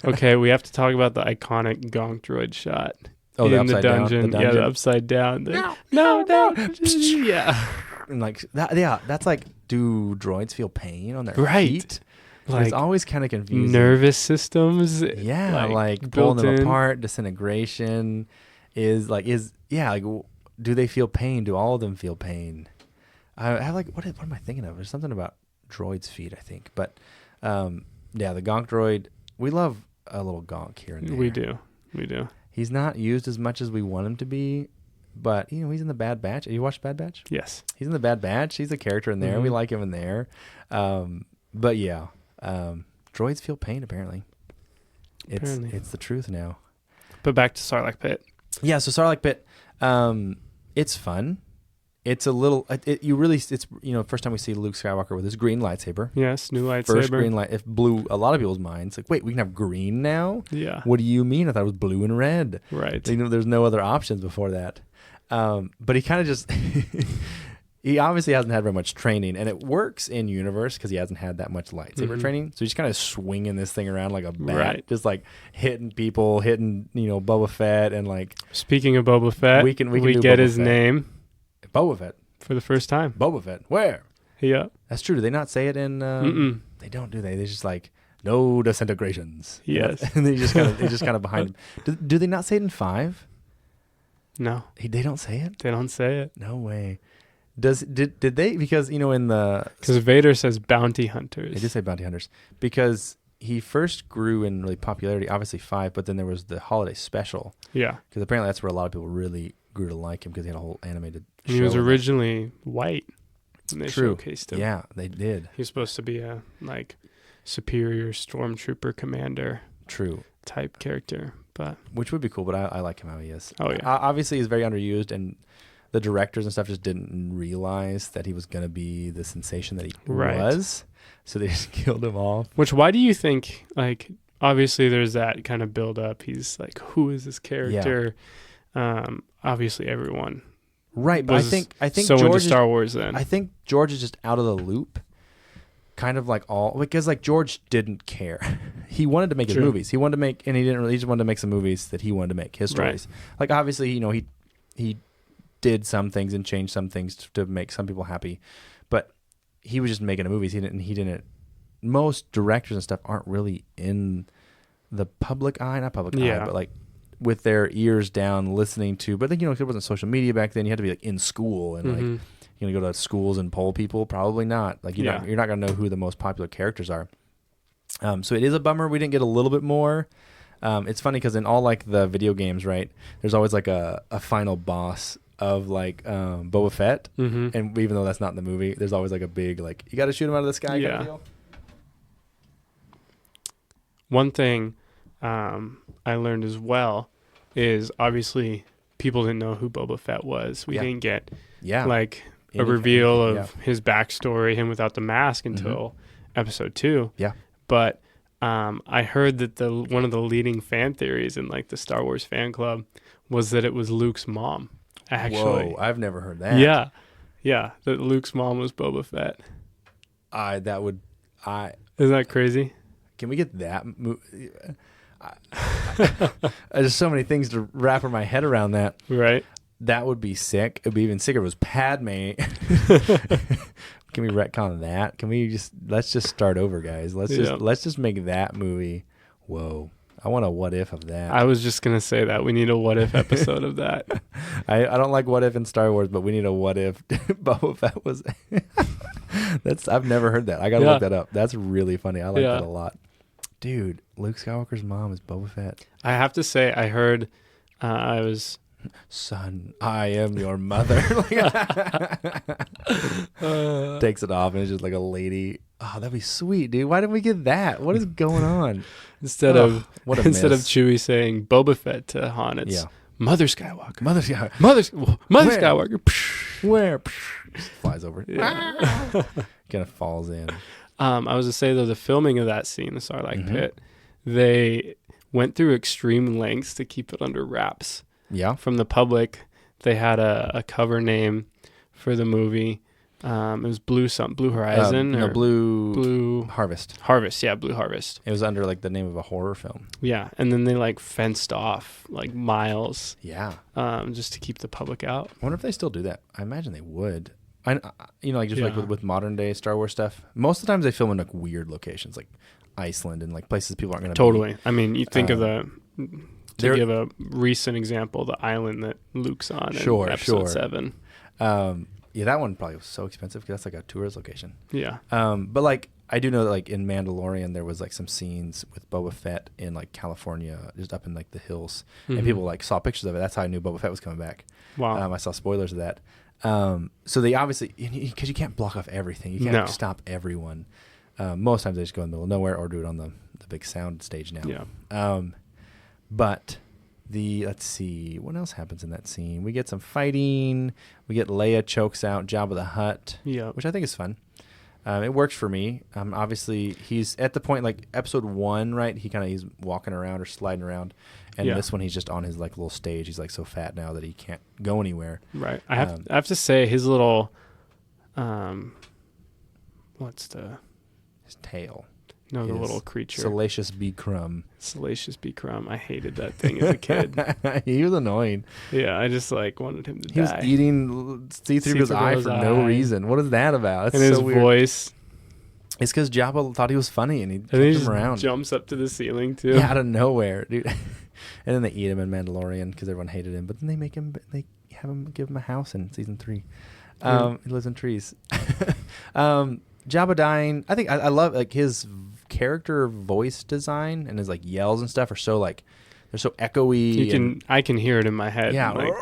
Okay, we have to talk about the iconic Gonk droid shot. Oh, in the dungeon. Yeah, the upside down. No. Yeah. And like that, that's like, do droids feel pain on their feet? Like, it's always kind of confusing. Nervous systems. Yeah, like pulling them apart, disintegration do they feel pain? Do all of them feel pain? I have like, what am I thinking of? There's something about droids' feet, I think. But the Gonk droid, we love a little Gonk here and there. We do. He's not used as much as we want him to be. But, he's in the Bad Batch. Have you watched Bad Batch? Yes. He's in the Bad Batch. He's a character in there. We like him in there. But, yeah. Droids feel pain, apparently. It's the truth now. But back to Sarlacc Pit. Yeah, so Sarlacc Pit, it's fun. It's a little. It's first time we see Luke Skywalker with his green lightsaber. Yes, new lightsaber. First green light. It blew a lot of people's minds. Like, wait, we can have green now? Yeah. What do you mean? I thought it was blue and red. Right. There's no other options before that. But he kind of just. He obviously hasn't had very much training, and it works in universe because he hasn't had that much lightsaber training. So he's kind of swinging this thing around like a bat, just like hitting people, hitting Boba Fett, and like. Speaking of Boba Fett, we get his name. Boba Fett for the first time. Boba Fett, where? Yeah, that's true. Do they not say it in? They don't, do they? They just like no disintegrations. Yes, and they just kind of behind him. Do they not say it in 5? No, they don't say it. They don't say it. No way. Did they? Because because Vader says bounty hunters. They did say bounty hunters because he first grew in really popularity, obviously 5, but then there was the holiday special. Yeah, because apparently that's where a lot of people really grew to like him because he had a whole animated show. He was originally white when they showcased him. Yeah, they did. He was supposed to be a superior stormtrooper commander. True. Type character, but which would be cool. But I like him how he is. Oh yeah. Obviously, he's very underused and. The directors and stuff just didn't realize that he was going to be the sensation that he was. So they just killed him off. Why do you think, obviously there's that kind of build up. He's like, who is this character? Yeah. Obviously everyone. Right. But I think so George into Star Wars then. I think George is just out of the loop. Kind of because George didn't care. He wanted to make his movies. He wanted to make, and he just wanted to make some movies that he wanted to make, his stories. Right. Obviously, he did some things and changed some things to make some people happy, but he was just making movies. He didn't. Most directors and stuff aren't really in the public eye, not public eye, but with their ears down, listening to. But there wasn't social media back then. You had to be in school and go to schools and poll people. Probably not. You're not gonna know who the most popular characters are. So it is a bummer we didn't get a little bit more. It's funny because in all the video games, right? There's always a final boss of Boba Fett, and even though that's not in the movie, there's always a big you got to shoot him out of the sky. Yeah. Kind of deal. One thing I learned as well is obviously people didn't know who Boba Fett was. We didn't get a reveal of his backstory, him without the mask, until episode 2. Yeah, but I heard that one of the leading fan theories in the Star Wars fan club was that it was Luke's mom. Actually, whoa! I've never heard that. Yeah, that Luke's mom was Boba Fett. Isn't that crazy? Can we get that? There's so many things to wrap my head around that. Right. That would be sick. It'd be even sicker if it was Padme. Can we retcon that? Let's just start over, guys. Let's just make that movie. Whoa. I want a what if of that. I was just going to say that. We need a what if episode of that. I don't like what if in Star Wars, but we need a what if Boba Fett was. I've never heard that. I got to look that up. That's really funny. I like that a lot. Dude, Luke Skywalker's mom is Boba Fett. I have to say, I heard son, I am your mother. Takes it off and it's just a lady. Oh, that'd be sweet, dude. Why didn't we get that? What is going on? Instead of Chewie saying Boba Fett to Han, it's Mother Skywalker. Mother Skywalker. Mother Skywalker. Where? Just flies over. Yeah. Kind of falls in. I was to say though, the filming of that scene, the Sarlacc pit, they went through extreme lengths to keep it under wraps. Yeah. From the public, they had a cover name for the movie. It was Blue Horizon. Blue Harvest. Harvest, yeah, Blue Harvest. It was under the name of a horror film. Yeah, and then they fenced off miles. Yeah. Just to keep the public out. I wonder if they still do that. I imagine they would. With modern day Star Wars stuff. Most of the times they film in weird locations like Iceland and places people aren't going to Totally. I mean, you think of to give a recent example, the island that Luke's on in episode 7. Yeah, that one probably was so expensive because that's a tourist location. Yeah. But I do know that in Mandalorian there was some scenes with Boba Fett in California, just up in the hills, and people saw pictures of it. That's how I knew Boba Fett was coming back. Wow. I saw spoilers of that. So they obviously, because you can't block off everything, you can't stop everyone. Most times they just go in the middle of nowhere or do it on the big sound stage now. Yeah. But let's see, what else happens in that scene? We get some fighting. We get Leia chokes out Jabba the Hutt, which I think is fun. It works for me. Obviously, he's at the point like episode 1, right? He's walking around or sliding around, and this one he's just on his like little stage. He's like so fat now that he can't go anywhere. Right. I have to say his little, his tail? No, the little creature. Salacious B. Crumb. Salacious B. Crumb. I hated that thing as a kid. He was annoying. Yeah, I just like wanted him to die. He was eating C-3PO's eye for no reason. What is that about? That's and so his voice. It's because Jabba thought he was funny and he kept him around. Jumps up to the ceiling too. Yeah, out of nowhere, dude. And then they eat him in Mandalorian because everyone hated him. But then they give him a house in season 3. He lives in trees. Jabba dying. I think I love like his character voice design and his like yells and stuff are so like they're so echoey. I can hear it in my head. Yeah, like,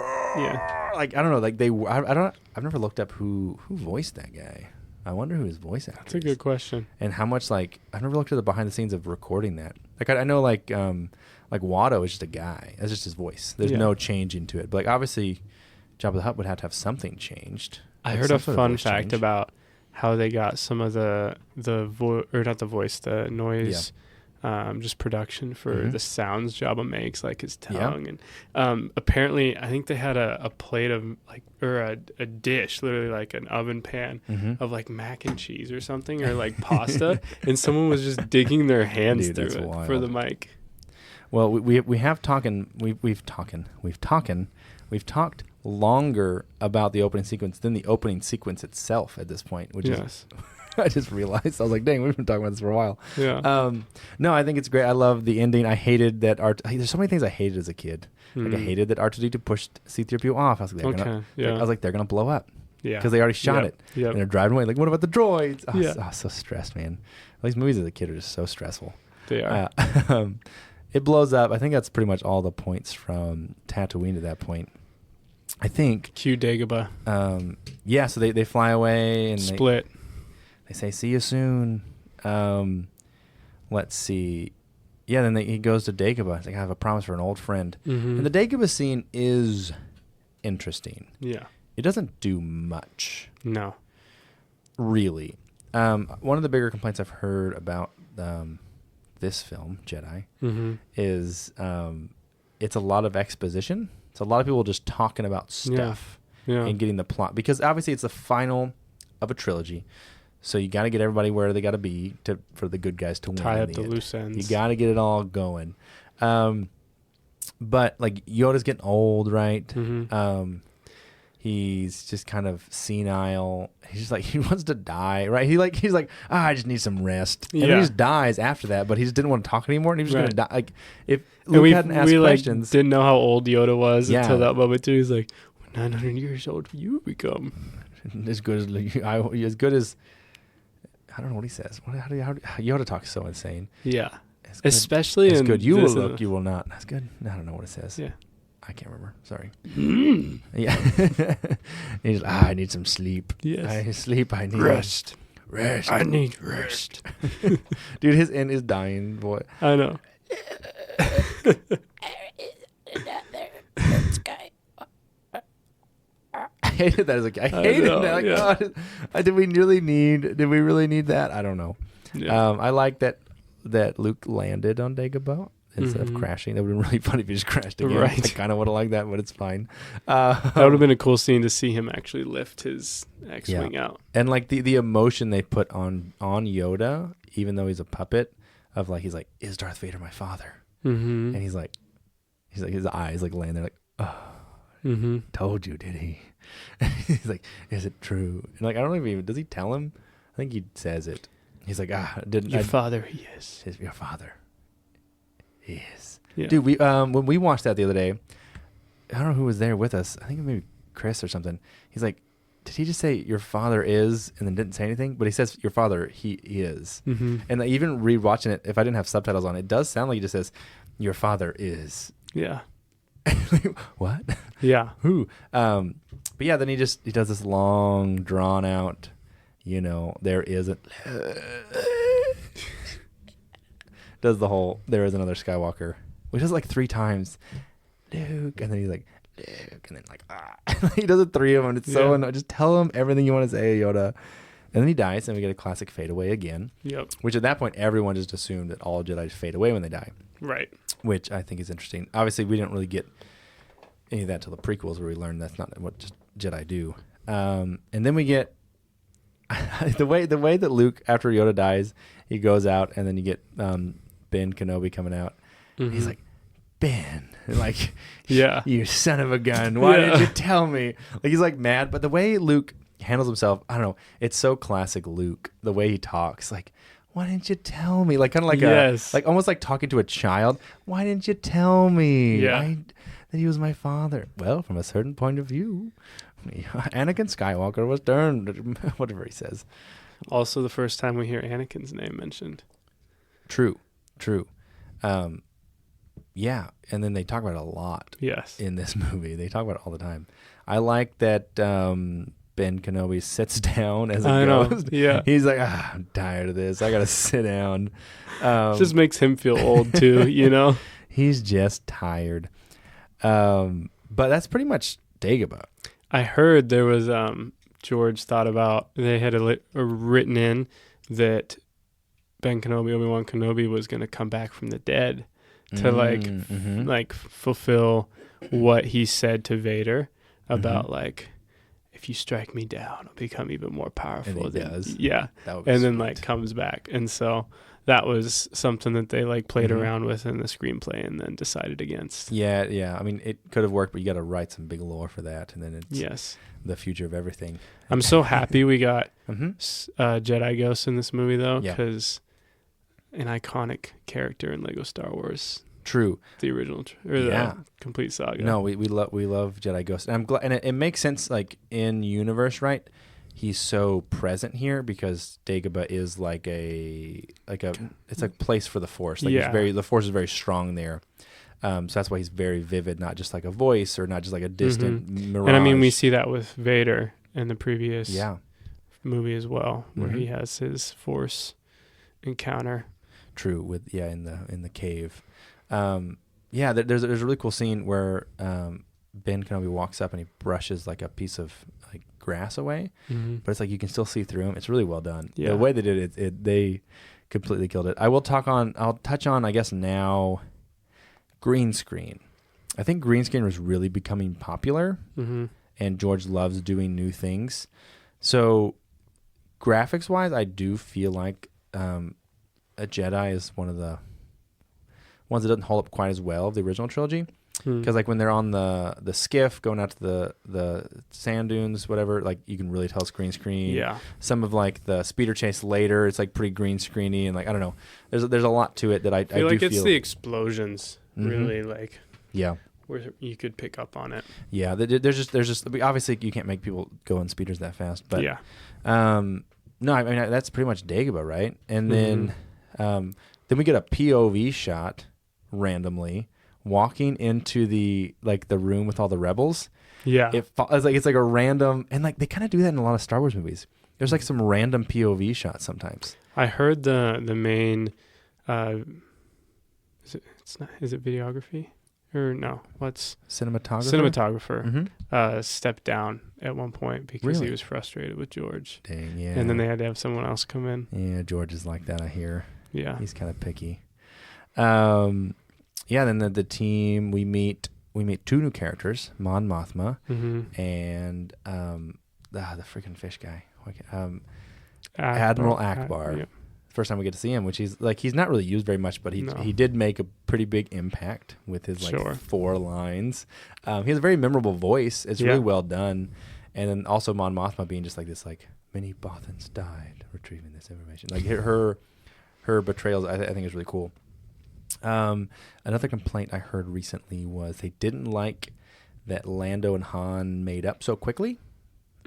like I don't know, like I've never looked up who voiced that guy. I wonder who his voice actor is. That's a good question. And how much like I've never looked at the behind the scenes of recording that. Like I know like Watto is just a guy. That's just his voice. There's no change into it. But like obviously Jabba the Hutt would have to have something changed. I heard a fun fact about how they got some of the noise, just production for the sounds Jabba makes, like his tongue. And apparently, I think they had a plate of like, or a dish, literally like an oven pan of like mac and cheese or something, or like pasta, and someone was just digging their hands through it wild. For the mic. Well, we've talked longer about the opening sequence than the opening sequence itself at this point, which is I just realized. I was like, dang, we've been talking about this for a while. Yeah. No, I think it's great. I love the ending. I hated that there's so many things I hated as a kid. Like I hated that R2-D2 pushed C-3PO off. I was like, they're gonna blow up. Yeah. Because they already shot it. Yep. And they're driving away. Like, what about the droids? I was so stressed, man. All these movies as a kid are just so stressful. They are. It blows up. I think that's pretty much all the points from Tatooine to that point. I think. Cue Dagobah. So they fly away and split. They say, see you soon. Let's see. Yeah, then he goes to Dagobah. He's like, I have a promise for an old friend. And the Dagobah scene is interesting. Yeah. It doesn't do much. No. Really. One of the bigger complaints I've heard about this film, Jedi, is it's a lot of exposition. It's a lot of people just talking about stuff and getting the plot. Because obviously it's the final of a trilogy. So you got to get everybody where they got to be for the good guys to win. Tie up the loose ends. You got to get it all going. But like Yoda's getting old, right? He's just kind of senile. He's just like, he wants to die, right? He's like, I just need some rest. And he just dies after that, but he just didn't want to talk anymore, and he was just going to die. Like, if Luke hadn't asked questions. Didn't know how old Yoda was until that moment, too. He's like, 900 years old you become. As good as, I don't know what he says. How Yoda talks so insane. Yeah. Especially as good you will look, you will not. That's good. I don't know what it says. Yeah. I can't remember. Sorry. Yeah. He's like, I need some sleep. Yes. I need rest. Rest. I need rest. Dude, his end is dying, boy. I know. I hated that as a kid. I hated that. Like, God, did we really need that? I don't know. Yeah. I like that Luke landed on Dagobah instead of crashing. That would have been really funny if he just crashed again. Right. I kind of would have liked that, but it's fine. That would have been a cool scene to see him actually lift his X-Wing out. And like the emotion they put on Yoda, even though he's a puppet, of like, he's like, is Darth Vader my father? And he's like, his eyes like laying there like, oh, told you, did he? He's like, is it true? And like, I don't even, does he tell him? I think he says it. He's like, your father, he is. Your father. He is. Yeah. Dude, we when we watched that the other day, I don't know who was there with us. I think maybe Chris or something. He's like, did he just say your father is and then didn't say anything? But he says your father, he is. And even rewatching it, if I didn't have subtitles on, it does sound like he just says your father is. Yeah. What? Yeah. Who? But yeah, then he does this long, drawn out, there isn't. Does the whole, there is another Skywalker, which is like 3 times. Luke, and then he's like, Luke, and then like, he does it 3 of them. It's so annoying. Just tell him everything you want to say, Yoda. And then he dies, and we get a classic fade away again. Yep. Which at that point, everyone just assumed that all Jedi fade away when they die. Right. Which I think is interesting. Obviously, we didn't really get any of that till the prequels, where we learned that's not what Jedi do. And then we get the way that Luke, after Yoda dies, he goes out, and then you get Ben Kenobi coming out. Mm-hmm. He's like, Ben, like, you son of a gun! Why did you tell me? Like, he's like mad, but the way Luke handles himself, I don't know. It's so classic Luke. The way he talks, like, why didn't you tell me? Like, kind of like like almost like talking to a child. Why didn't you tell me? That he was my father. Well, from a certain point of view, Anakin Skywalker was turned. Whatever he says. Also, the first time we hear Anakin's name mentioned. True. Yeah, and then they talk about it a lot. Yes. In this movie, they talk about it all the time. I like that. Ben Kenobi sits down as it goes. Yeah. He's like, I'm tired of this. I got to sit down. Just makes him feel old too, you know? He's just tired. But that's pretty much Dagobah. I heard there was, George thought about, they had written in that Ben Kenobi, Obi-Wan Kenobi was going to come back from the dead to like fulfill what he said to Vader about like, if you strike me down, I'll become even more powerful. And he does. Yeah. And then sweet. like comes back. And so that was something that they like played around with in the screenplay and then decided against. Yeah. I mean, it could have worked, but you got to write some big lore for that. And then it's the future of everything. I'm so happy we got Jedi Ghost in this movie though, because an iconic character in Lego Star Wars. True. The original the complete saga. No, we love Jedi Ghost. And I'm glad, and it makes sense, like, in universe, right? He's so present here because Dagobah is like it's a place for the Force. Like the Force is very strong there. So that's why he's very vivid, not just like a voice or not just like a distant mirage. And I mean, we see that with Vader in the previous movie as well, where he has his Force encounter. True, with in the cave. There's a really cool scene where Ben Kenobi walks up and he brushes like a piece of like grass away, but it's like you can still see through him. It's really well done. The way they did it, they completely killed it. I'll touch on, I guess now, green screen. I think green screen was really becoming popular, and George loves doing new things. So graphics wise, I do feel like a Jedi is one of the ones that doesn't hold up quite as well of the original trilogy, because like when they're on the skiff going out to the sand dunes, whatever, like you can really tell it's green screen. Some of like the speeder chase later, it's like pretty green screeny, and like I don't know, there's a lot to it that I feel like it's the explosions really like where you could pick up on it. There's just obviously you can't make people go on speeders that fast, but no, I mean that's pretty much Dagobah, right? And then we get a POV shot randomly walking into the room with all the rebels. It's like a random, and like they kind of do that in a lot of Star Wars movies. There's like some random POV shots sometimes. I heard the main is it videography or no? What's cinematographer stepped down at one point because he was frustrated with George. Dang, yeah. And then they had to have someone else come in. Yeah, George is like that, I hear. Yeah. He's kind of picky. Then the team, we meet 2 new characters, Mon Mothma and the freaking fish guy. Admiral Akbar. Yeah. First time we get to see him, which he's not really used very much, but he did make a pretty big impact with his 4 lines. He has a very memorable voice. It's really well done. And then also Mon Mothma being just like this, like, many Bothans died retrieving this information. Like her betrayals, I think is really cool. Another complaint I heard recently was they didn't like that Lando and Han made up so quickly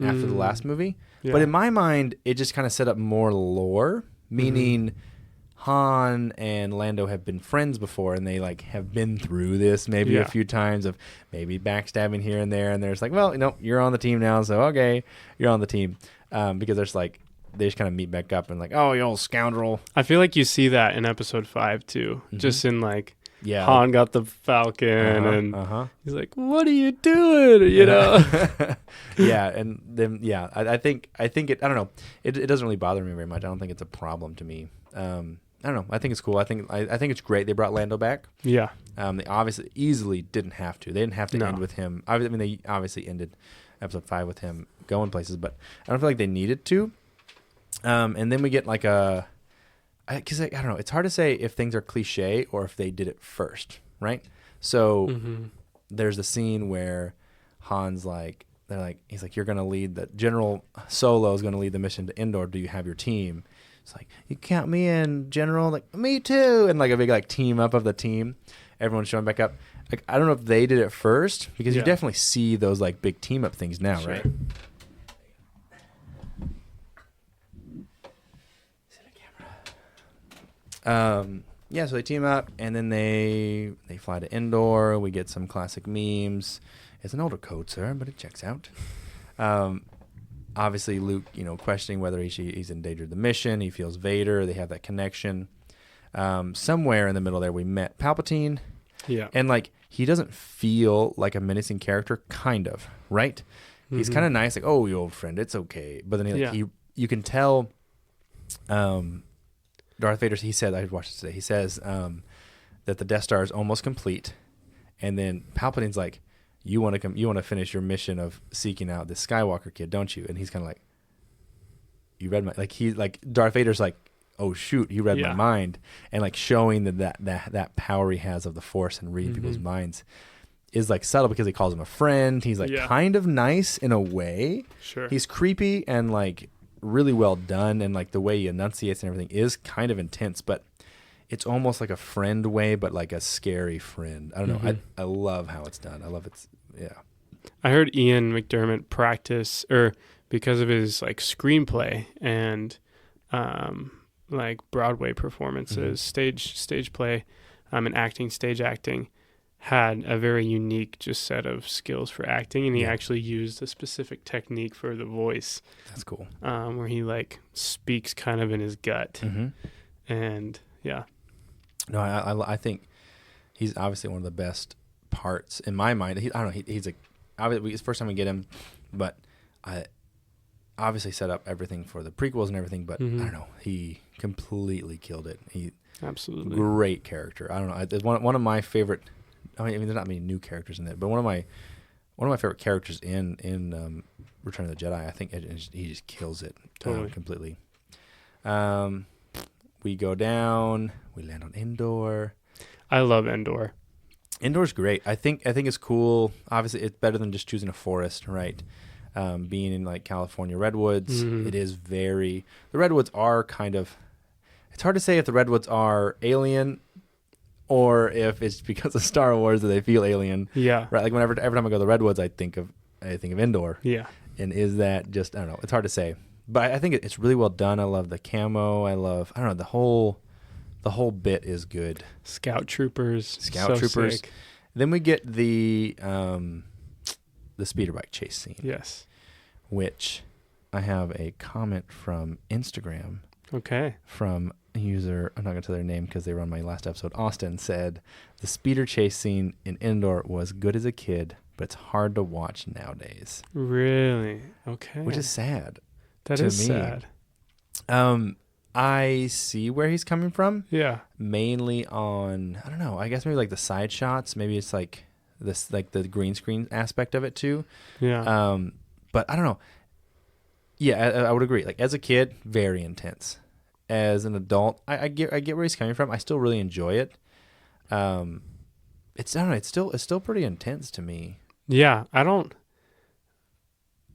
after the last movie. Yeah. But in my mind, it just kind of set up more lore, meaning Han and Lando have been friends before, and they like have been through this maybe a few times of maybe backstabbing here and there, and there's like, well, no, you're on the team now, so okay, you're on the team, because there's like they just kind of meet back up and like, oh, you old scoundrel. I feel like you see that in episode 5 too, just in like Yeah. Han got the Falcon, and he's like, "What are you doing?" You know? Yeah, and then I think it. I don't know. It doesn't really bother me very much. I don't think it's a problem to me. I don't know. I think it's cool. I think it's great they brought Lando back. Yeah. They obviously easily didn't have to. They didn't have to end with him. I mean, they obviously ended episode 5 with him going places, but I don't feel like they needed to. And then we get like because I don't know. It's hard to say if things are cliche or if they did it first, right? So there's the scene where Han's like, he's like, you're gonna lead the General Solo is gonna lead the mission to Endor. Do you have your team? It's like, you count me in, General. Like, me too. And like a big like team up of the team. Everyone's showing back up. Like, I don't know if they did it first because you definitely see those like big team up things now, right? So they team up and then they fly to Endor. We get some classic memes. It's an older code, sir, but it checks out. Obviously, Luke, questioning whether he's endangered the mission. He feels Vader. They have that connection. Somewhere in the middle there, we met Palpatine. Yeah. And, like, he doesn't feel like a menacing character, kind of, right? He's kind of nice, like, oh, you old friend, it's okay. But then you can tell Darth Vader, he said, I watched this today, he says that the Death Star is almost complete. And then Palpatine's like, you want to finish your mission of seeking out this Skywalker kid, don't you? And he's kind of like, you read my, like Darth Vader's like, oh shoot, he read my mind, and like showing that power he has of the Force and reading people's minds is like subtle because he calls him a friend. He's like kind of nice in a way. Sure. He's creepy and like really well done, and like the way he enunciates and everything is kind of intense, but it's almost like a friend way, but like a scary friend. I don't know. I love how it's done. I love it. Yeah. I heard Ian McDermott practice, or because of his like screenplay and like Broadway performances, stage play, and acting, stage acting, had a very unique just set of skills for acting, and he actually used a specific technique for the voice. That's cool. Where he like speaks kind of in his gut, and yeah. No, I think he's obviously one of the best parts in my mind. I don't know. He's it's the first time we get him, but I obviously set up everything for the prequels and everything. But I don't know. He completely killed it. He absolutely great character. I don't know. It's one of my favorite. I mean, there's not many new characters in it, but one of my favorite characters in Return of the Jedi. I think he just kills it completely. We go down. We land on Endor. I love Endor. Endor's great. I think it's cool. Obviously, it's better than just choosing a forest, right? Being in like California redwoods, it is very. The redwoods are kind of. It's hard to say if the redwoods are alien, or if it's because of Star Wars that they feel alien. Yeah. Right. Like every time I go to the redwoods, I think of Endor. Yeah. And is that just, I don't know. It's hard to say. But I think it's really well done. I love the camo. I don't know, the whole bit is good. Scout troopers. Sick. Then we get the speeder bike chase scene. Yes. Which I have a comment from Instagram. Okay. From a user, I'm not going to tell their name because they were on my last episode. Austin said, the speeder chase scene in Endor was good as a kid, but it's hard to watch nowadays. Really? Okay. Which is sad. That is sad. I see where he's coming from. Yeah. Mainly on, I don't know, I guess maybe like the side shots. Maybe it's like this, like the green screen aspect of it too. Yeah. But I don't know. Yeah, I would agree. Like as a kid, very intense. As an adult, I get where he's coming from. I still really enjoy it. I don't know. It's still pretty intense to me. Yeah, I don't.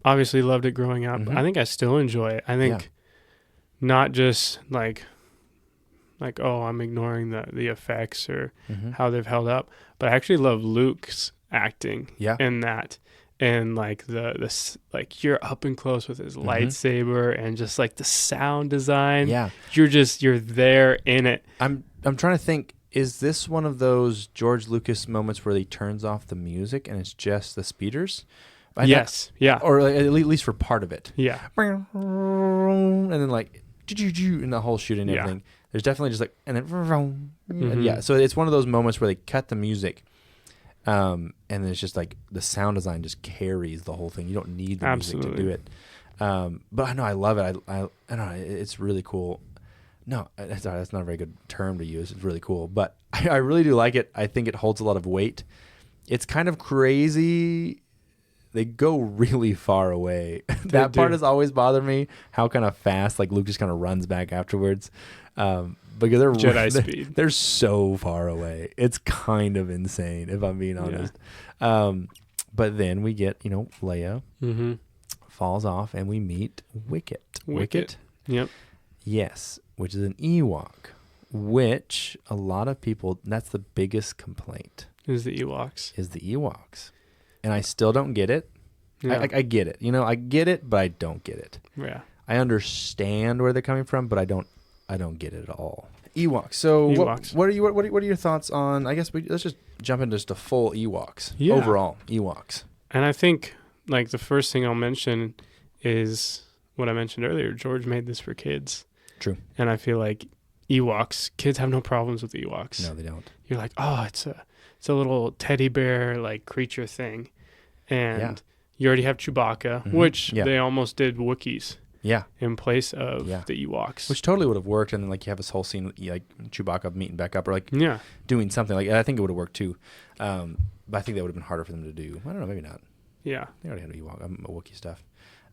Obviously, loved it growing up. I think I still enjoy it. I think not just like oh, I'm ignoring the effects or how they've held up, but I actually love Luke's acting in that. And like the you're up and close with his lightsaber and just like the sound design. Yeah. You're there in it. I'm trying to think, is this one of those George Lucas moments where he turns off the music and it's just the speeders? Yes. Yeah. Or at least for part of it. Yeah. And then like and the whole shooting and everything. There's definitely just like, and then, and yeah. So it's one of those moments where they cut the music, and then it's just like the sound design just carries the whole thing. You don't need the music to do it. But I know I love it. I don't know. It's really cool. No, that's not a very good term to use. It's really cool, but I really do like it. I think it holds a lot of weight. It's kind of crazy. They go really far away. That part has always bothered me. How kind of fast, like Luke just kind of runs back afterwards, because they're Jedi speed. They're so far away. It's kind of insane, if I'm being honest. But then we get, Leia falls off, and we meet Wicket. Wicket. Yep. Yes, which is an Ewok. Which a lot of people. That's the biggest complaint. Is the Ewoks. And I still don't get it. Yeah. I get it. I get it, but I don't get it. Yeah. I understand where they're coming from, but I don't get it at all. Ewoks. So Ewoks. What are your thoughts on? I guess let's just jump into just a full Ewoks. Yeah. Overall Ewoks. And I think like the first thing I'll mention is what I mentioned earlier. George made this for kids. True. And I feel like Ewoks, kids have no problems with Ewoks. No, they don't. You're like, oh, it's a little teddy bear like creature thing. And you already have Chewbacca, which they almost did Wookiees. Yeah. In place of the Ewoks. Which totally would have worked. And then like you have this whole scene like Chewbacca meeting back up or like doing something like I think it would have worked too. But I think that would have been harder for them to do. I don't know, maybe not. Yeah. They already had Wookiee stuff.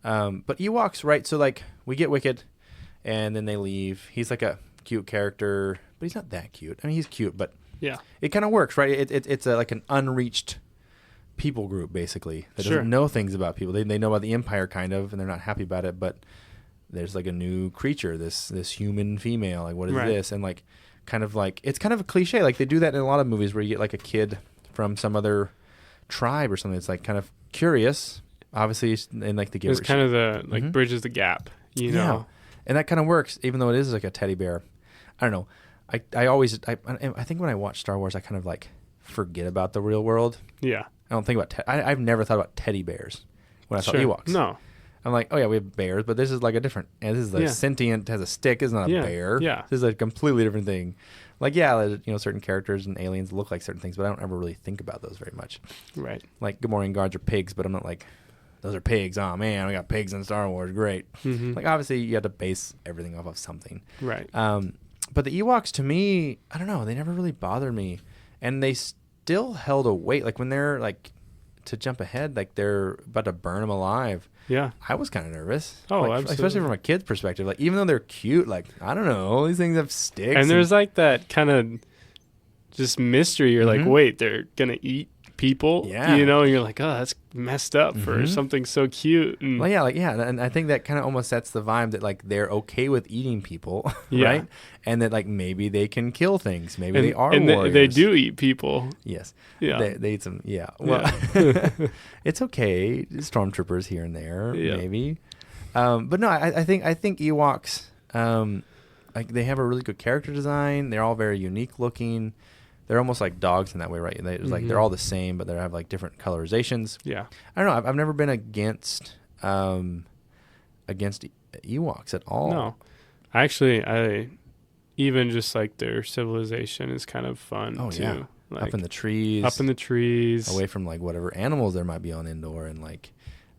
But Ewoks, right? So like we get Wicket and then they leave. He's like a cute character, but he's not that cute. I mean, he's cute, but it kind of works, right? It's like an unreached people group basically that doesn't know things about people. They know about the Empire kind of, and they're not happy about it. But there's like a new creature, this human female. Like, what is this? And like, kind of like it's kind of a cliche. Like they do that in a lot of movies where you get like a kid from some other tribe or something. It's like kind of curious, obviously, and like the givers. It's kind of the like bridges the gap, you know. And that kind of works, even though it is like a teddy bear. I don't know. I think when I watch Star Wars, I kind of like forget about the real world. Yeah. I don't think about. I've never thought about teddy bears when I saw Ewoks. No. I'm like, oh yeah, we have bears, but this is like a different. And this is like sentient, has a stick. It's not a bear. Yeah. This is a completely different thing. Like certain characters and aliens look like certain things, but I don't ever really think about those very much. Right. Like Gamorrean guards are pigs, but I'm not like, those are pigs. Oh man, we got pigs in Star Wars. Great. Like obviously you have to base everything off of something. Right. But the Ewoks to me, I don't know, they never really bothered me, and they still held a weight. Like when they're like, to jump ahead, like they're about to burn them alive. Yeah. I was kind of nervous. Oh, like, absolutely. Especially from a kid's perspective. Like even though they're cute, like I don't know, these things have sticks. And there's like that kind of just mystery. You're like, wait, they're gonna eat people. Yeah. And you're like, oh, that's messed up for something so cute. And well, and I think that kind of almost sets the vibe that like they're okay with eating people, right? And that like maybe they can kill things. Maybe they are warriors. They do eat people. Yes. Yeah. They eat some. Yeah. Well, it's okay. Stormtroopers here and there, maybe. But no, I think Ewoks. Like they have a really good character design. They're all very unique looking. They're almost like dogs in that way, right? Like they're all the same, but they have like different colorizations. Yeah. I don't know. I've never been against Ewoks at all. No. I even just like their civilization is kind of fun too. Yeah. Like, up in the trees. Away from like whatever animals there might be on Endor and like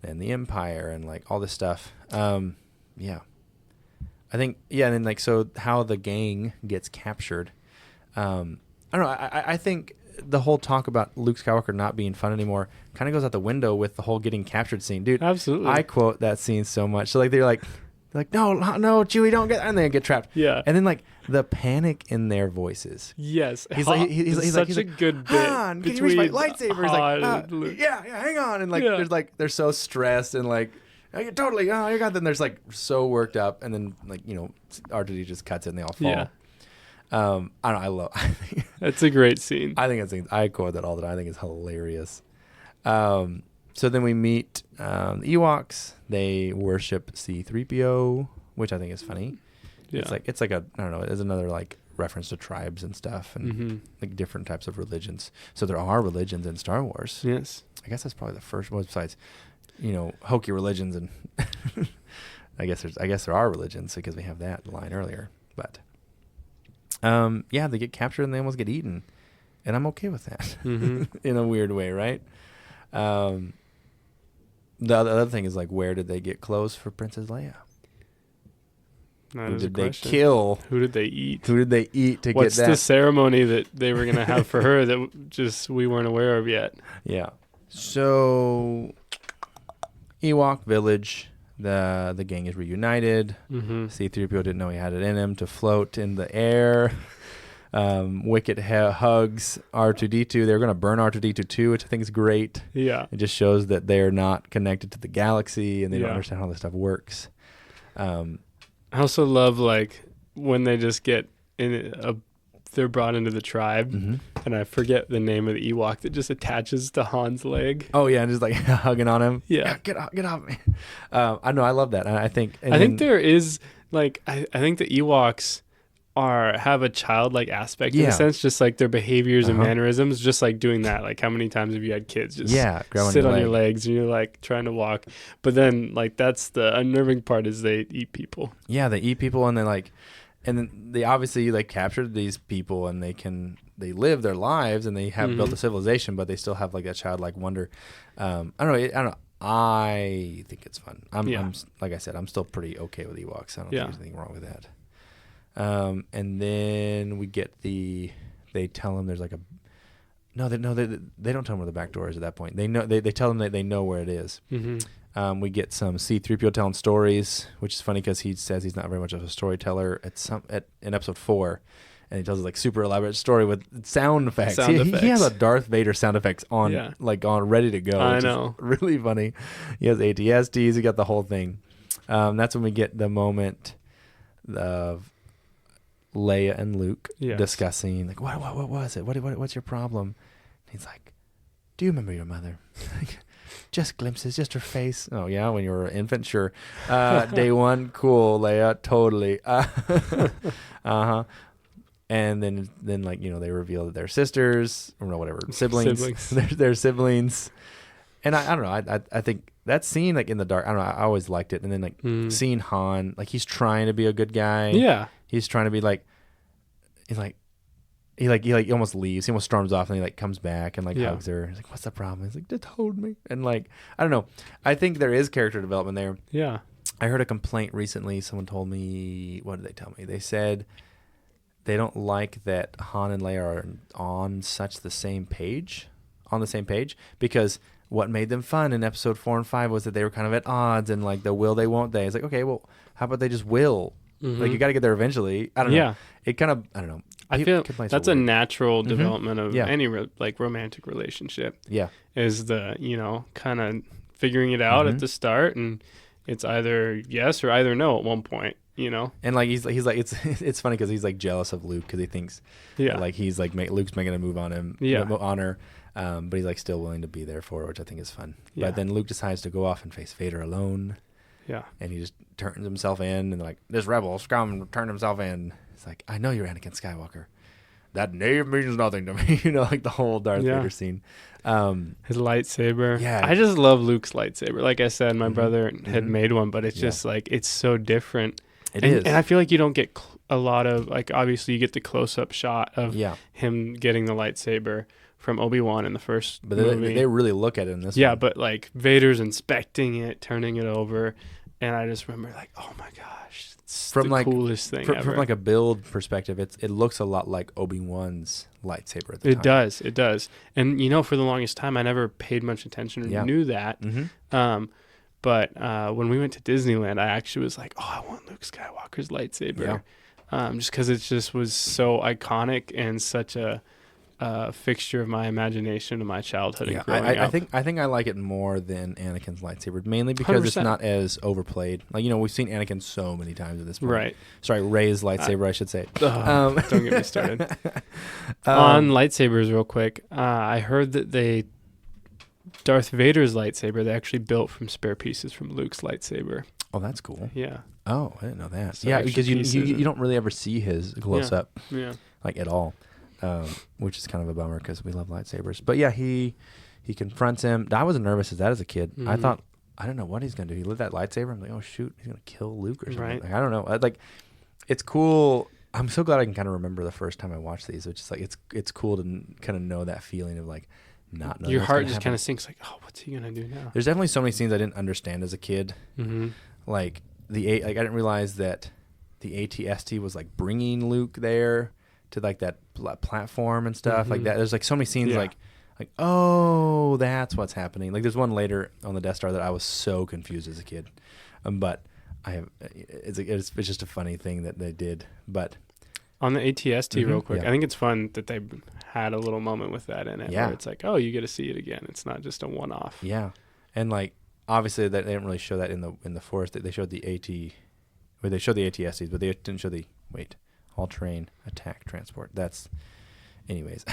and the Empire and like all this stuff. Yeah. I think and then like so how the gang gets captured. I don't know. I think the whole talk about Luke Skywalker not being fun anymore kind of goes out the window with the whole getting captured scene, dude. Absolutely. I quote that scene so much. So like they're like no, Chewie, don't get, and they get trapped. Yeah. And then like the panic in their voices. Yes. He's such a good bit. Han, can you reach my lightsaber? He's like, hang on, and like they're so stressed and like. You totally, you got them. There's like so worked up, and then like R2D just cuts it, and they all fall. Yeah. I don't know. I love. It's a great scene. I think I quote that all the time. I think it's hilarious. So then we meet the Ewoks. They worship C-3PO, which I think is funny. Yeah. It's like a I don't know. It's another like reference to tribes and stuff and like different types of religions. So there are religions in Star Wars. Yes. I guess that's probably the first one besides. Hokey religions and I guess there are religions because we have that line earlier, but Yeah, they get captured and they almost get eaten. And I'm okay with that Mm-hmm. in a weird way, right? The other thing is, like, where did they get clothes for Princess Leia? Who did they kill? Who did they eat? Who did they eat to What's get that? the ceremony that they were going to have for her that just we weren't aware of yet? Yeah. So, Ewok village, the gang is reunited. Mm-hmm. C-3PO didn't know he had it in him to float in the air. Wicket hugs R2-D2. They're going to burn R2-D2 too, which I think is great. Yeah. It just shows that they're not connected to the galaxy and they don't Yeah. understand how this stuff works. I also love, like, when they just get they're brought into the tribe, and I forget the name of the Ewok that just attaches to Han's leg. Oh yeah, and just like hugging on him. Yeah. Get off me. I know, I love that. I think there is, like, I think the Ewoks have a childlike aspect in a sense, just like their behaviors and mannerisms, just like doing that. Like, how many times have you had kids just sit on your legs and you're like trying to walk, but then, like, that's the unnerving part, is they eat people. Yeah, they eat people, and then they obviously, like, captured these people, and they live their lives, and they have built a civilization, but they still have, like, that childlike wonder. I don't know. I think it's fun. I'm like I said, I'm still pretty okay with Ewoks. I don't think there's anything wrong with that. And then we get they tell him there's like they don't tell him where the back door is at that point. They know, they tell him that they know where it is. Mm-hmm. We get some C-3PO telling stories, which is funny because he says he's not very much of a storyteller in episode 4, and he tells us, like, super elaborate story with sound effects. He has a Darth Vader sound effects on ready to go. I know, really funny. He has ATSTs. He got the whole thing. That's when we get the moment of Leia and Luke discussing, like, what was it? What's your problem? And he's like, do you remember your mother? Just glimpses, just her face. Oh yeah, when you were an infant, sure. Day one, cool, Leia, totally. And then like, you know, they reveal that they're sisters, or no, whatever, siblings. they're siblings. And I don't know. I think that scene, like, in the dark, I don't know, I always liked it. And then, like, seeing Han, like, he's trying to be a good guy. Yeah. He's trying to be like, he almost leaves. He almost storms off, and he, like, comes back and, like, hugs her. He's like, what's the problem? He's like, just hold me. And, like, I don't know. I think there is character development there. Yeah. I heard a complaint recently. Someone told me, what did they tell me? They said they don't like that Han and Leia are on the same page, because what made them fun in episode 4 and 5 was that they were kind of at odds, and, like, the will they won't they. It's like, okay, well, how about they just will? Mm-hmm. Like, you got to get there eventually. I don't know. It kind of, I don't know. I feel that's a natural development of any like romantic relationship. Yeah, is the, you know, kind of figuring it out at the start, and it's either yes or either no at one point. You know, and like he's like it's funny because he's like jealous of Luke because he thinks like he's like Luke's making a move on him on her, but he's like still willing to be there for her, which I think is fun. Yeah. But then Luke decides to go off and face Vader alone. Yeah, and he just turns himself in, and like, this rebel scum turned himself in. It's like, I know you're Anakin Skywalker. That name means nothing to me. You know, like the whole Darth Vader scene. His lightsaber. Yeah. I just love Luke's lightsaber. Like I said, my brother had made one, but it's just like, it's so different. It is. And I feel like you don't get a lot of, like, obviously you get the close-up shot of him getting the lightsaber from Obi-Wan in the first movie. They really look at it in this one. Yeah, but like Vader's inspecting it, turning it over, and I just remember, like, oh my gosh, it's the coolest thing ever. From like a build perspective, it looks a lot like Obi-Wan's lightsaber at the time. It does. And, you know, for the longest time, I never paid much attention or knew that. Mm-hmm. But when we went to Disneyland, I actually was like, oh, I want Luke Skywalker's lightsaber. Yeah. Just because it just was so iconic and such a fixture of my imagination of my childhood and growing up. I think I like it more than Anakin's lightsaber, mainly because 100%. It's not as overplayed. Like, you know, we've seen Anakin so many times at this point. Right. Sorry, Rey's lightsaber, I should say. Don't get me started. On lightsabers, real quick, I heard that Darth Vader's lightsaber, they actually built from spare pieces from Luke's lightsaber. Oh, that's cool. Yeah. Oh, I didn't know that. So yeah, because you don't really ever see his close up, like, at all. Which is kind of a bummer because we love lightsabers. But yeah, he confronts him. I was nervous as that as a kid. Mm-hmm. I thought, I don't know what he's gonna do. He lit that lightsaber. I'm like, oh shoot, he's gonna kill Luke or something. Right. Like, I don't know. Like, it's cool. I'm so glad I can kind of remember the first time I watched these, which is like it's cool to kind of know that feeling of like not knowing. Your heart just kind of sinks like, oh, what's he gonna do now? There's definitely so many scenes I didn't understand as a kid. Mm-hmm. Like I didn't realize that the ATST was like bringing Luke there to like that platform and stuff like that. There's like so many scenes like oh, that's what's happening. Like there's one later on the Death Star that I was so confused as a kid, but it's just a funny thing that they did. But on the ATST real quick, I think it's fun that they had a little moment with that in it. Yeah, where it's like, oh, you get to see it again. It's not just a one-off. Yeah, and like obviously they didn't really show that in the Force. They showed the they showed the ATSTs, but they didn't show the all-terrain attack transport. That's anyways.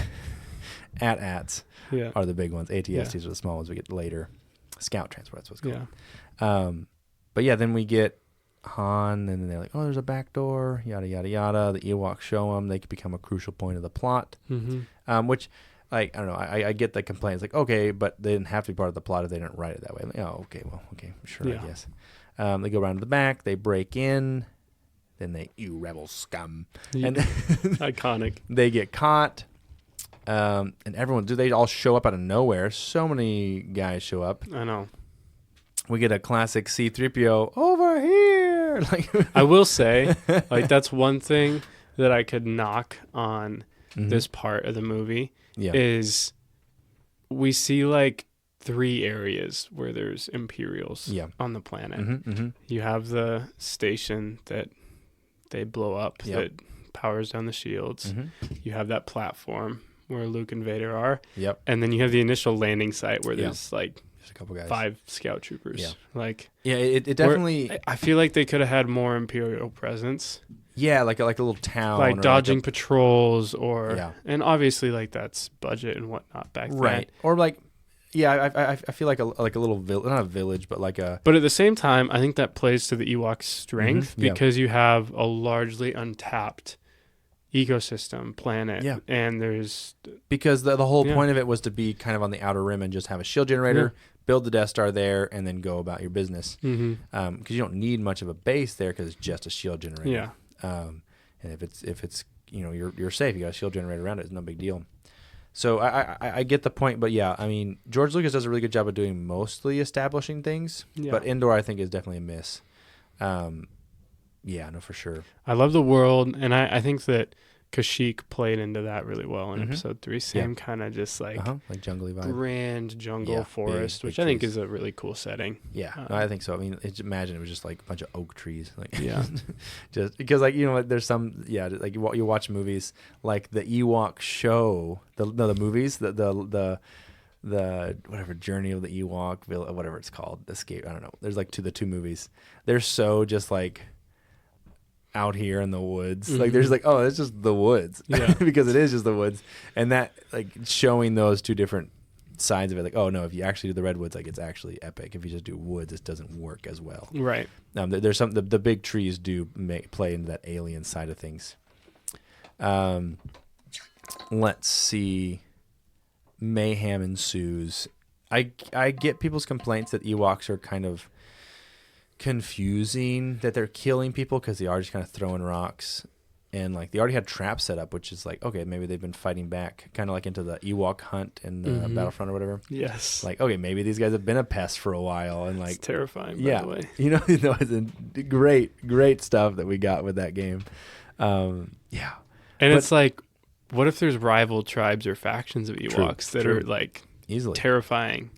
AT-ATs are the big ones. ATSTs are the small ones we get later. Scout transport, that's what's called. Yeah. But yeah, then we get Han, and then they're like, oh, there's a back door, yada, yada, yada. The Ewoks show them. They could become a crucial point of the plot. Which, like, I don't know, I get the complaints, like, okay, but they didn't have to be part of the plot if they didn't write it that way. Like, oh, okay, sure, I guess. They go around to the back, they break in, then you rebel scum. And iconic. They get caught. And everyone, they all show up out of nowhere. So many guys show up. I know. We get a classic C-3PO over here. Like I will say, like that's one thing that I could knock on this part of the movie is we see like 3 areas where there's Imperials on the planet. You have the station that they blow up that powers down the shields. You have that platform where Luke and Vader are. And then you have the initial landing site where there's like just a couple guys. 5 scout troopers. It definitely. I feel like they could have had more Imperial presence. Yeah, like a little town, like dodging patrols, or and obviously like that's budget and whatnot back then. Right, or like. Yeah, I feel like a little not a village, but like a. But at the same time, I think that plays to the Ewoks' strength because you have a largely untapped ecosystem planet, and there's because the whole point of it was to be kind of on the outer rim and just have a shield generator, build the Death Star there, and then go about your business. Because you don't need much of a base there because it's just a shield generator. And if it's you're safe, you got a shield generator around it. It's no big deal. So I get the point, but I mean, George Lucas does a really good job of doing mostly establishing things, but Endor I think is definitely a miss. No, for sure. I love the world, and I think that Kashyyyk played into that really well in episode 3. Same kind of just like jungly vibe, grand jungle forest, which I think is a really cool setting. No, I think so. I mean, imagine it was just like a bunch of oak trees, like just because like there's some like you watch movies like the Ewok show, the movies the whatever Journey of the Ewok, whatever it's called, Escape. I don't know. There's like the 2 movies. They're so just like out here in the woods. Like there's like, oh, it's just the woods. Because it is just the woods. And that like showing those 2 different sides of it, like, oh no, if you actually do the redwoods, like it's actually epic. If you just do woods, it doesn't work as well. Right. There's some the big trees do play into that alien side of things. Let's see. Mayhem ensues. I get people's complaints that Ewoks are kind of confusing, that they're killing people because they are just kind of throwing rocks, and like they already had traps set up, which is like, okay, maybe they've been fighting back kind of like into the Ewok hunt in the Battlefront or whatever. Yes. Like, okay, maybe these guys have been a pest for a while, and like it's terrifying, by the way. It's great stuff that we got with that game. And it's like, what if there's rival tribes or factions of Ewoks that are like easily terrifying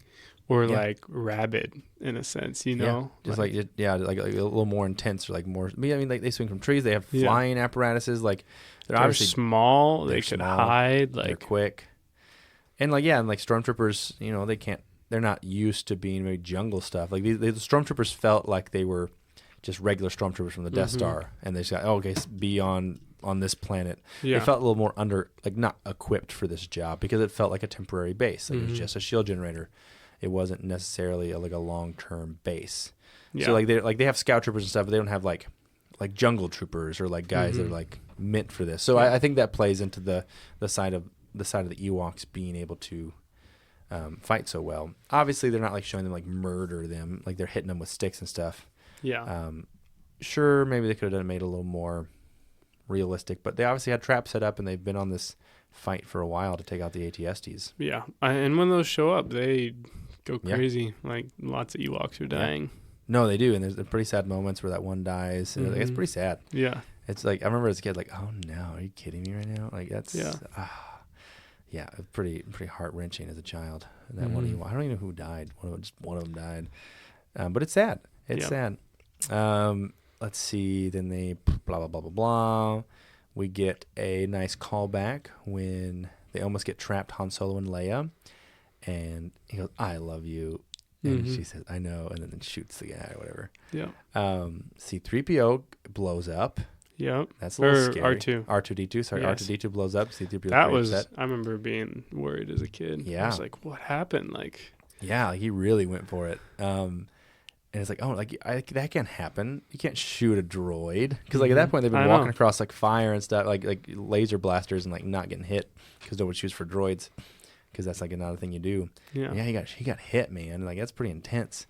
or like rabid in a sense, just like a little more intense, or like more. I mean, like they swing from trees. They have flying apparatuses. Like they're obviously small. They could hide. Like they're quick, and like stormtroopers. They're not used to being very jungle stuff. Like the stormtroopers felt like they were just regular stormtroopers from the Death Star, and they just got be on this planet. They felt a little more not equipped for this job because it felt like a temporary base. Like it was just a shield generator. It wasn't necessarily a long-term base. So like they have scout troopers and stuff, but they don't have like jungle troopers or like guys that are like meant for this. So I think that plays into the side of the Ewoks being able to fight so well. Obviously, they're not like showing them like murder them, like they're hitting them with sticks and stuff. Sure, maybe they could have made it a little more realistic. But they obviously had traps set up, and they've been on this fight for a while to take out the ATSTs. Yeah, and when those show up, they go crazy. Like lots of Ewoks are dying. No, they do, and there's pretty sad moments where that one dies. And it's pretty sad. Yeah. It's like, I remember as a kid, like, oh no, are you kidding me right now? Like, that's, pretty heart-wrenching as a child. That one, I don't even know who died. Just one of them died. But it's sad. It's sad. Let's see, then they blah, blah, blah, blah, blah. We get a nice callback when they almost get trapped, Han Solo and Leia. And he goes, I love you. And she says, I know. And then shoots the guy or whatever. Yeah. C-3PO blows up. Yeah. That's a little scary. R2. R2-D2. Sorry, yes. R2-D2 blows up. C-3PO that was upset. I remember being worried as a kid. Yeah. I was like, what happened? Like, yeah, like he really went for it. And it's like, oh, like that can't happen. You can't shoot a droid. Because like at that point, they've been walking across like fire and stuff, like laser blasters and like not getting hit because nobody shoots for droids. Because that's like another thing you do. Yeah. Yeah, he got hit, man. Like that's pretty intense.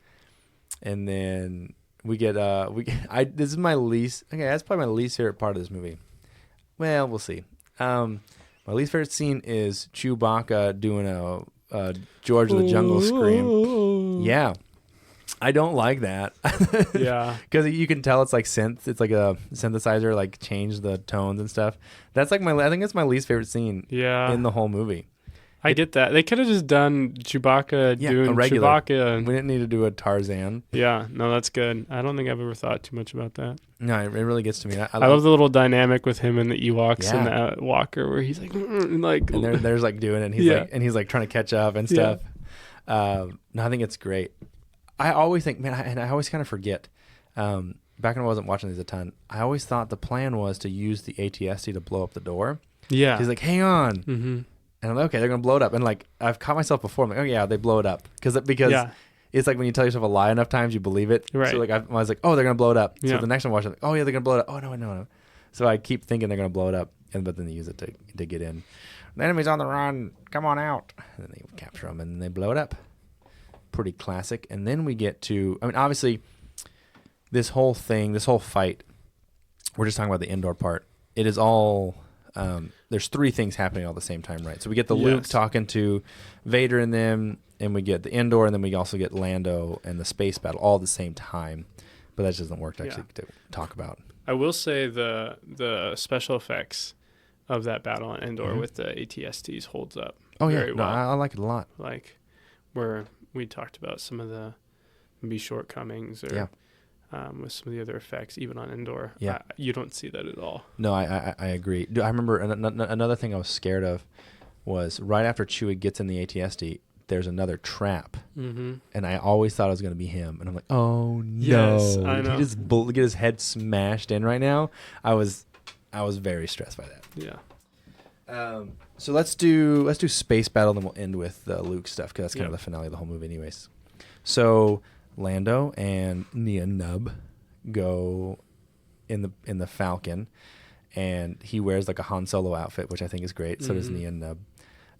And then we get this is my least. Okay, that's probably my least favorite part of this movie. Well, we'll see. My least favorite scene is Chewbacca doing a George of the Jungle scream. Yeah, I don't like that. Yeah, because you can tell it's like synth. It's like a synthesizer, like change the tones and stuff. That's like I think it's my least favorite scene. Yeah. In the whole movie. I get that. They could have just done Chewbacca doing a regular. Chewbacca. We didn't need to do a Tarzan. Yeah, no, that's good. I don't think I've ever thought too much about that. No, it really gets to me. I love the little dynamic with him and the Ewoks and the Walker, where he's like, and there's like doing it, and he's like trying to catch up and stuff. No, I think it's great. I always think, man, and I always kind of forget. Back when I wasn't watching these a ton, I always thought the plan was to use the ATST to blow up the door. Yeah, he's like, hang on. Mm-hmm. And I'm like, okay, they're going to blow it up. And like, I've caught myself before. I'm like, oh yeah, they blow it up. Because it's like when you tell yourself a lie enough times, you believe it. Right. So like, I was like, oh, they're going to blow it up. So the next time I watch it, I'm like, oh yeah, they're going to blow it up. Oh no. So I keep thinking they're going to blow it up. But then they use it to get in. The enemy's on the run. Come on out. And then they capture them and then they blow it up. Pretty classic. And then we get to, I mean, obviously, this whole fight, we're just talking about the indoor part. It is all... there's three things happening all at the same time, right? So we get the Luke talking to Vader and them, and we get the indoor, and then we also get Lando and the space battle all at the same time. But that just doesn't work to actually to talk about. I will say the special effects of that battle on Endor with the ATSTs holds up. Oh yeah, very well. I like it a lot. Like where we talked about some of the maybe shortcomings or with some of the other effects, even on Endor. Yeah. You don't see that at all. No, I agree. I remember another thing I was scared of was right after Chewie gets in the ATST, there's another trap. Mm-hmm. And I always thought it was going to be him. And I'm like, oh, no. Yes, I know. Did he just get his head smashed in right now? I was very stressed by that. Yeah. So let's do space battle, then we'll end with the Luke stuff, because that's kind of the finale of the whole movie anyways. So... Lando and Nia Nub go in the Falcon, and he wears like a Han Solo outfit, which I think is great. So does Nia Nub.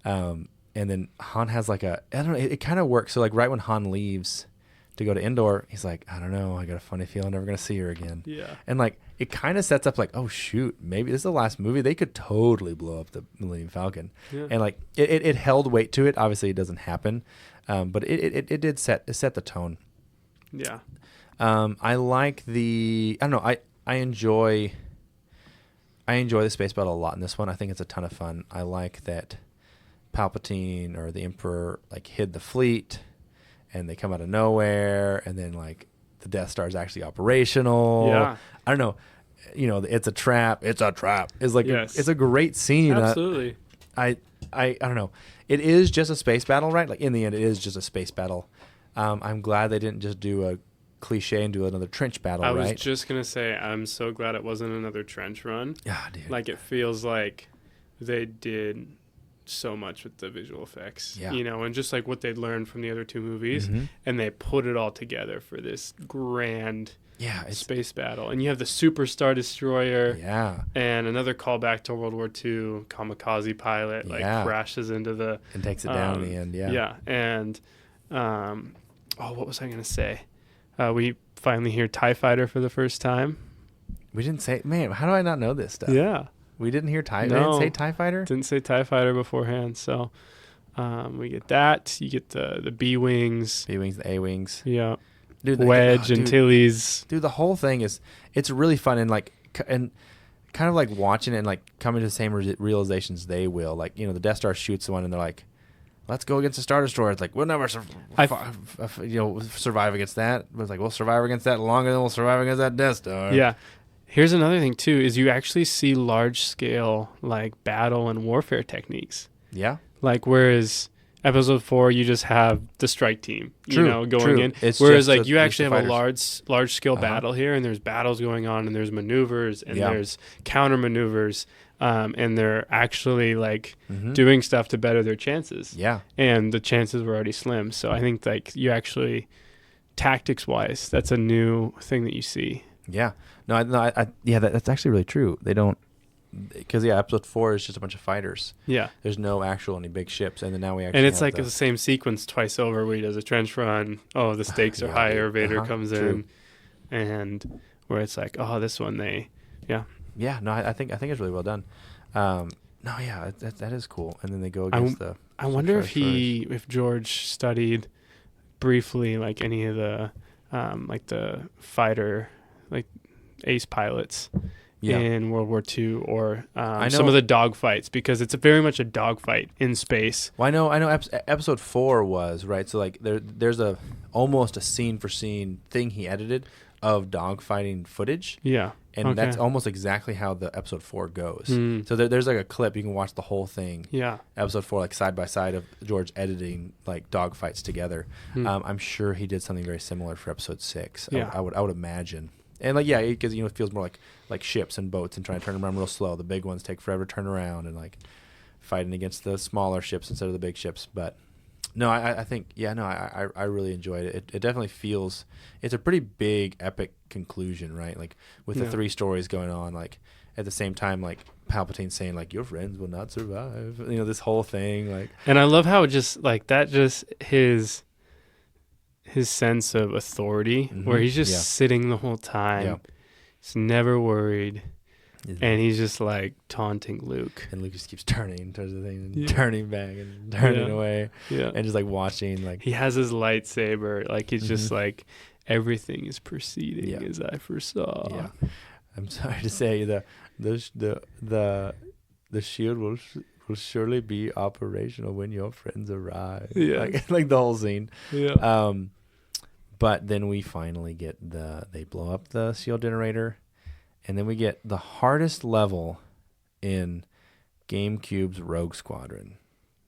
And then Han has like I don't know, it kind of works. So like right when Han leaves to go to Endor, he's like, I don't know, I got a funny feeling I'm never gonna see her again. Yeah. And like it kind of sets up like, oh shoot, maybe this is the last movie. They could totally blow up the Millennium Falcon. Yeah. And like it held weight to it. Obviously it doesn't happen, but it did set the tone. Yeah. I like I don't know, I enjoy the space battle a lot in this one. I think it's a ton of fun. I like that Palpatine or the Emperor like hid the fleet and they come out of nowhere, and then like the Death Star is actually operational. Yeah. I don't know, it's a trap. It's like it's a great scene. Absolutely. I don't know. It is just a space battle, right? Like in the end it is just a space battle. I'm glad they didn't just do a cliche and do another trench battle, right? I was just going to say, I'm so glad it wasn't another trench run. Yeah, dude. Like, it feels like they did so much with the visual effects, and just like what they'd learned from the other two movies, and they put it all together for this grand space battle. And you have the Super Star Destroyer, and another callback to World War II, kamikaze pilot, crashes into the... And takes it down in the end, Yeah, and... what was I going to say? We finally hear TIE Fighter for the first time. We didn't say, man, how do I not know this stuff? Yeah. We didn't hear TIE. No. We didn't say TIE Fighter? Didn't say TIE Fighter beforehand. So we get that. You get the B-Wings. B-Wings, the A-Wings. Yeah. Dude, Wedge and Tilly's. Dude, the whole thing it's really fun and kind of like watching it and like coming to the same realizations they will. Like, the Death Star shoots one and they're like, let's go against the Star Destroyer. It's like, we'll never survive against that. But it's like, we'll survive against that longer than we'll survive against that Death Star. Yeah. Here's another thing, too, is you actually see large-scale, like, battle and warfare techniques. Yeah. Like, whereas Episode 4, you just have the strike team, going in. It's whereas, just like, you actually have a large-scale Uh-huh. battle here, and there's battles going on, and there's maneuvers, and Yeah. there's counter-maneuvers, and they're actually, like, Mm-hmm. doing stuff to better their chances. Yeah. And the chances were already slim. So I think, like, you actually, tactics-wise, that's a new thing that you see. Yeah. No, that's actually really true. They don't, because Episode 4 is just a bunch of fighters. Yeah. There's no any big ships, and then now we actually. And it's have like the same sequence twice over where he does a trench run. Oh, the stakes are Yeah, higher. dude. Vader Uh-huh. comes True. in, and where it's like, oh, this one Yeah. No, I think it's really well done. That is cool. And then they go against the. I wonder if George studied briefly like any of the like the fighter like ace pilots in World War II or some of the dogfights, because it's very much a dogfight in space. Well, I know. Episode 4 was right. So like there's almost a scene for scene thing he edited of dogfighting footage. Yeah. And that's almost exactly how the Episode 4 goes. So there's like a clip you can watch the whole thing. Yeah. Episode 4 like side by side of George editing like dogfights together. I'm sure he did something very similar for Episode 6. Yeah. I would imagine. And like because it feels more like ships and boats and trying to turn them around real slow. The big ones take forever to turn around and like fighting against the smaller ships instead of the big ships. But no, I think I really enjoyed it. It definitely feels it's a pretty big epic conclusion, right? Like with the 3 stories going on, like at the same time, like Palpatine saying like your friends will not survive. This whole thing, like. And I love how just like that, just his sense of authority, where he's just sitting the whole time. Yeah. He's never worried. And he's just like taunting Luke. And Luke just keeps turning towards the thing and turning back and turning away. Yeah. And just like watching, like. He has his lightsaber. Like he's just like, everything is proceeding as I foresaw. Yeah. I'm sorry to say the shield will surely be operational when your friends arrive. Yeah. Like the whole scene. Yeah. But then we finally get they blow up the shield generator. And then we get the hardest level in GameCube's Rogue Squadron.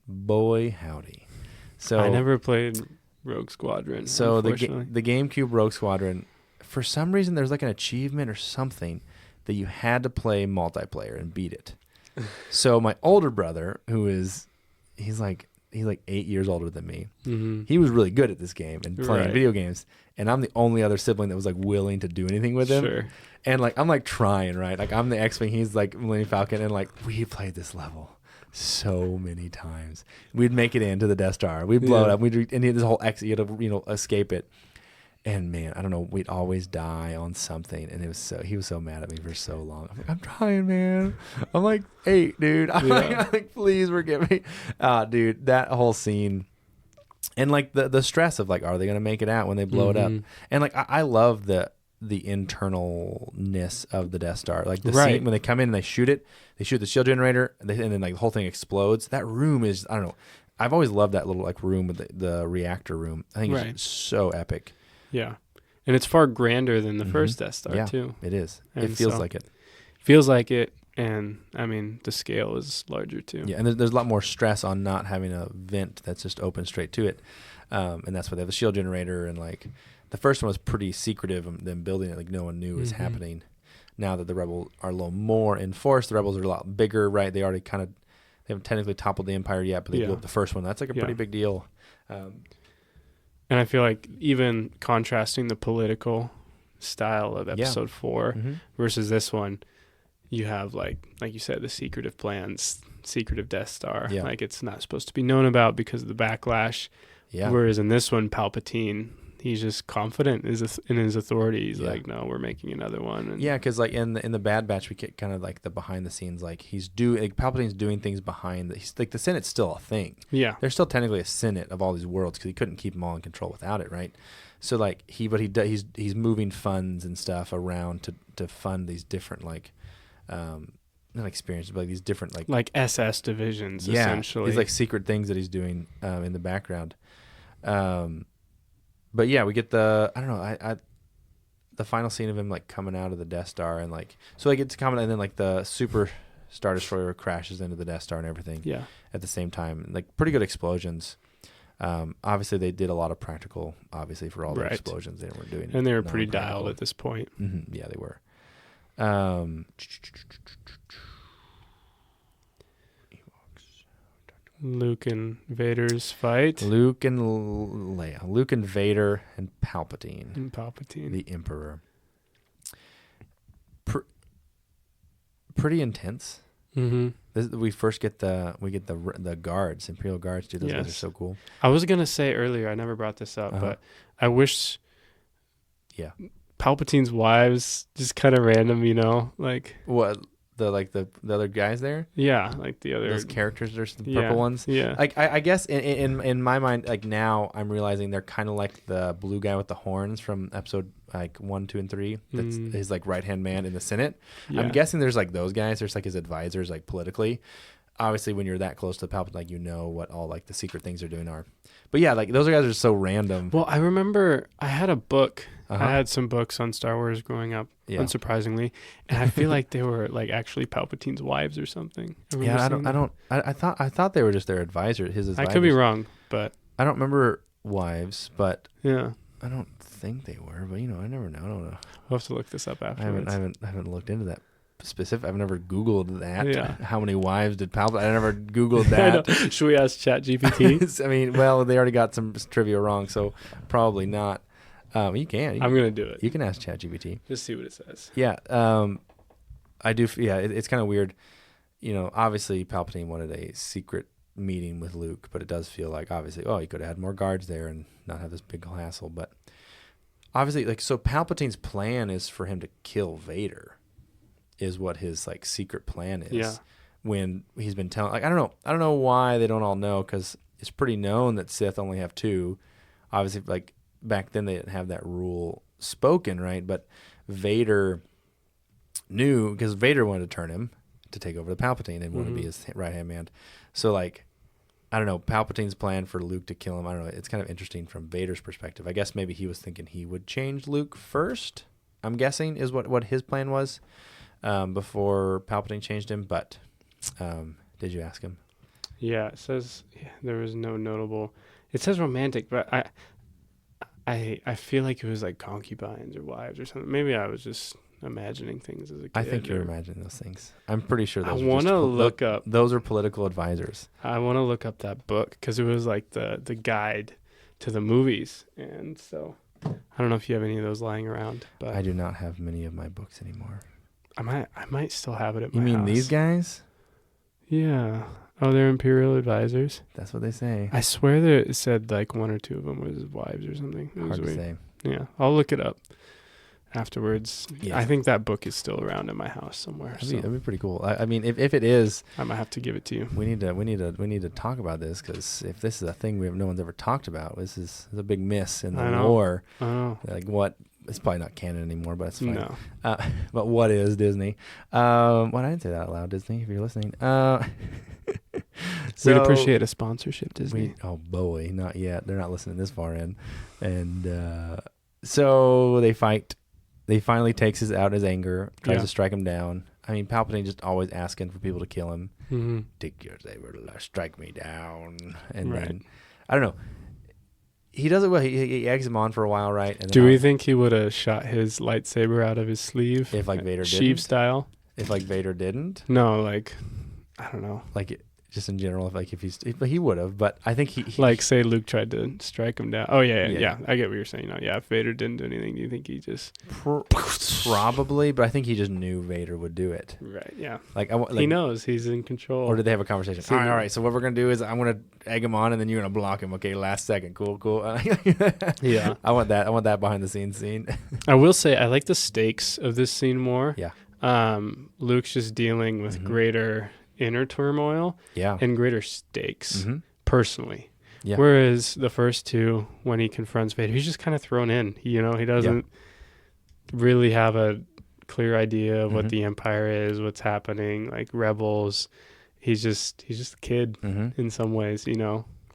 Boy, howdy. So I never played Rogue Squadron. So the GameCube Rogue Squadron, for some reason, there's like an achievement or something that you had to play multiplayer and beat it. So my older brother, he's like 8 years older than me. Mm-hmm. He was really good at this game and playing video games. And I'm the only other sibling that was like willing to do anything with him. Sure. And like I'm like trying, right? Like I'm the X-Wing, he's like Millennium Falcon, and like we played this level so many times. We'd make it into the Death Star. We'd blow it up. And he had this whole you had to escape it. And man, I don't know, we'd always die on something, and he was so mad at me for so long. I'm like, I'm trying, man. I'm like 8, dude. I'm like, please forgive me, dude. That whole scene, and like the stress of like, are they gonna make it out when they blow it up? And like I love the internalness of the Death Star, like the scene when they come in and they shoot the shield generator, and then like the whole thing explodes. That room is, I don't know. I've always loved that little like room with the reactor room. I think it's so epic. Yeah. And it's far grander than the first Death Star, too. It is. And it feels like it. Feels like it. And, I mean, the scale is larger, too. Yeah, and there's a lot more stress on not having a vent that's just open straight to it. And that's why they have the shield generator. And, like, the first one was pretty secretive, them building it. Like, no one knew it was happening. Now that the Rebels are a little more enforced, the Rebels are a lot bigger, right? They already they haven't technically toppled the Empire yet, but they blew up the first one. That's, like, a pretty big deal. And I feel like even contrasting the political style of Episode 4 versus this one, you have like you said, the secretive plans, secretive Death Star. Yeah. Like it's not supposed to be known about because of the backlash. Yeah. Whereas in this one, Palpatine he's just confident in his authority. He's Yeah. like, no, we're making another one. And Yeah, because like in the Bad Batch, we get kind of like the behind the scenes, like Palpatine's doing things behind. He's like the Senate's still a thing. yeah, There's still technically a Senate of all these worlds because he couldn't keep them all in control without it, right? So like he's moving funds and stuff around to fund these different like not experiences, but like these different like SS divisions, essentially. these like secret things that he's doing in the background. But yeah, we get the the final scene of him like coming out of the Death Star and like so like it's coming and then like the super Star Destroyer crashes into the Death Star and everything. Yeah. At the same time, like pretty good explosions. Obviously they did a lot of practical, obviously for all the explosions they weren't doing, and they were pretty dialed at this point. Mm-hmm. Yeah, they were. Luke and Vader's fight. Luke and Leia. Luke and Vader and Palpatine. And Palpatine. The Emperor. Pretty intense. Mm-hmm. We first get the guards, Imperial guards. Dude, those guys are so cool. I was gonna say earlier, I never brought this up, but I wish. Yeah. Palpatine's wives, just kind of random, like what the other guys there. Yeah, like the other those characters, there's the purple ones. Yeah. Like I guess in my mind, like now I'm realizing they're kind of like the blue guy with the horns from episode like 1, 2, and 3. That's his like right hand man in the Senate. Yeah. I'm guessing there's like those guys. There's like his advisors, like politically. Obviously, when you're that close to Palpatine, like what all like the secret things they're doing are. But yeah, like those guys are so random. Well, I remember I had a book. I had some books on Star Wars growing up, unsurprisingly, and I feel like they were like actually Palpatine's wives or something. I thought they were just their advisor. His advisors. I could be wrong, but I don't remember wives, but yeah, I don't think they were. But I never know. I don't know. We'll have to look this up afterwards. I haven't looked into that specific. I've never Googled that. Yeah. How many wives did Palpatine? I never Googled that. Should we ask ChatGPT? I mean, well, they already got some trivia wrong, so probably not. You can. I'm gonna do it. You can ask ChatGPT. Just see what it says. Yeah. I do. Yeah. It's kind of weird. Obviously Palpatine wanted a secret meeting with Luke, but it does feel like obviously, he could have had more guards there and not have this big hassle. But obviously, so Palpatine's plan is for him to kill Vader. Is what his like secret plan is. Yeah. When he's been telling, like I don't know why they don't all know, because it's pretty known that Sith only have 2. Obviously, like back then they didn't have that rule spoken, right? But Vader knew, because Vader wanted to turn him to take over the Palpatine and wanted to be his right hand man. So like, I don't know, Palpatine's plan for Luke to kill him. I don't know. It's kind of interesting from Vader's perspective. I guess maybe he was thinking he would change Luke first. I'm guessing is what his plan was. Before Palpatine changed him, but did you ask him? Yeah, it says there was no notable. It says romantic, but I feel like it was like concubines or wives or something. Maybe I was just imagining things as a kid. I think you're imagining those things. I'm pretty sure those. I want to look up. Those are political advisors. I want to look up that book because it was like the guide to the movies, and so I don't know if you have any of those lying around. But I do not have many of my books anymore. I might still have it at my house. You mean these guys? Yeah. Oh, they're Imperial advisors. That's what they say. I swear that it said like 1 or 2 of them was his wives or something. Hard to say. Yeah, I'll look it up afterwards. Yeah. I think that book is still around in my house somewhere. That'd be pretty cool. I mean, if it is, I might have to give it to you. We need to talk about this, because if this is a thing no one's ever talked about, this is a big miss in the lore. I know. Like what? It's probably not canon anymore, but it's fine. No. But what is Disney? Well, I didn't say that out loud, Disney, if you're listening. We'd appreciate a sponsorship, Disney. Oh, boy, not yet. They're not listening this far in. And so they fight. They finally takes out his anger, tries to strike him down. I mean, Palpatine just always asking for people to kill him. Mm-hmm. Take your saber, strike me down. And then, I don't know. He does it well. He eggs him on for a while, right? And do we think he would have shot his lightsaber out of his sleeve? If like Vader didn't? Sheev style? If like Vader didn't? No, like, I don't know. Like just in general, but he would have. But I think he like say Luke tried to strike him down. Oh yeah. I get what you're saying now. Yeah, if Vader didn't do anything, do you think he just probably? But I think he just knew Vader would do it. Right. Yeah. Like he knows he's in control. Or did they have a conversation? All right. So what we're gonna do is I'm gonna egg him on, and then you're gonna block him. Okay, last second. Cool. Yeah. I want that behind the scenes scene. I will say I like the stakes of this scene more. Yeah. Luke's just dealing with greater inner turmoil. Yeah. And greater stakes personally. Yeah. Whereas the first two, when he confronts Vader, he's just kind of thrown in. He doesn't really have a clear idea of what the Empire is, what's happening, like rebels. He's just a kid in some ways,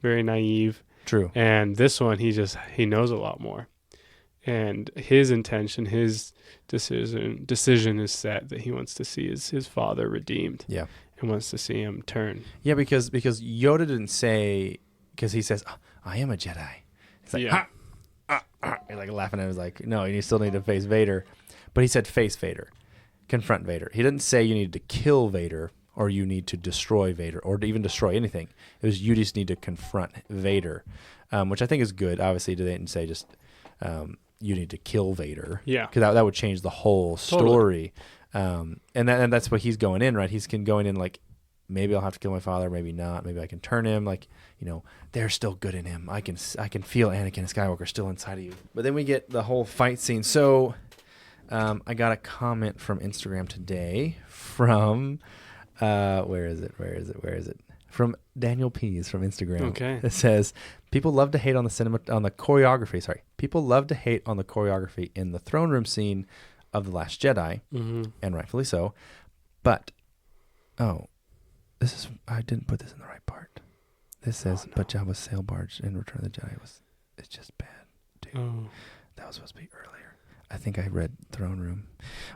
very naive. True. And this one, he knows a lot more. And his intention, his decision is set that he wants to see his father redeemed. Yeah. And wants to see him turn. Yeah, because Yoda didn't say, because he says, oh, I am a Jedi. It's like, You're like laughing at him. He's like, no, you still need to face Vader. But he said face Vader, confront Vader. He didn't say you need to kill Vader or you need to destroy Vader or to even destroy anything. It was you just need to confront Vader, which I think is good. Obviously, they didn't say just you need to kill Vader. Yeah. Because that would change the whole story. Totally. And that's what he's going in, right? He's going in like, maybe I'll have to kill my father, maybe not. Maybe I can turn him. Like, there's still good in him. I can feel Anakin Skywalker still inside of you. But then we get the whole fight scene. So I got a comment from Instagram today from where is it? From Daniel Pease from Instagram. Okay. It says, people love to hate on the choreography. Sorry. People love to hate on the choreography in the throne room scene of The Last Jedi, and rightfully so. But, I didn't put this in the right part. This says, but Jabba's sail barge in Return of the Jedi it's just bad, dude. Oh. That was supposed to be earlier. I think I read throne room.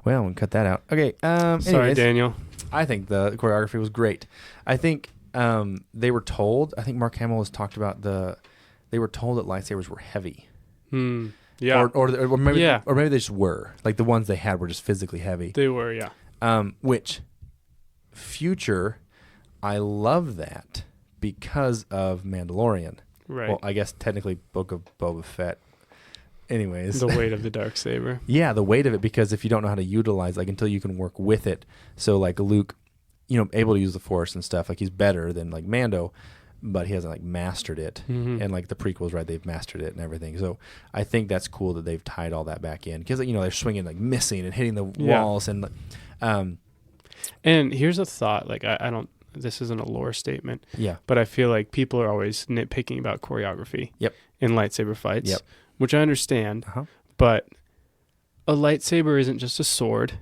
Well, we'll cut that out. Okay. Sorry, Daniel. I think the choreography was great. I think they were told, I think Mark Hamill has talked about they were told that lightsabers were heavy. Yeah. Or maybe they just were. Like the ones they had were just physically heavy. They were, yeah. Which future, I love that because of Mandalorian. Right. Well, I guess technically Book of Boba Fett. Anyways. The weight of the Darksaber. Yeah, the weight of it, because if you don't know how to utilize, like until you can work with it. So like Luke, able to use the Force and stuff, like he's better than like Mando, but he hasn't like mastered it. And like the prequels, right, they've mastered it and everything. So I think that's cool that they've tied all that back in, because they're swinging, like missing and hitting the walls. And and here's a thought, like I don't, this isn't a lore statement, but I feel like people are always nitpicking about choreography in lightsaber fights, which I understand, but a lightsaber isn't just a sword,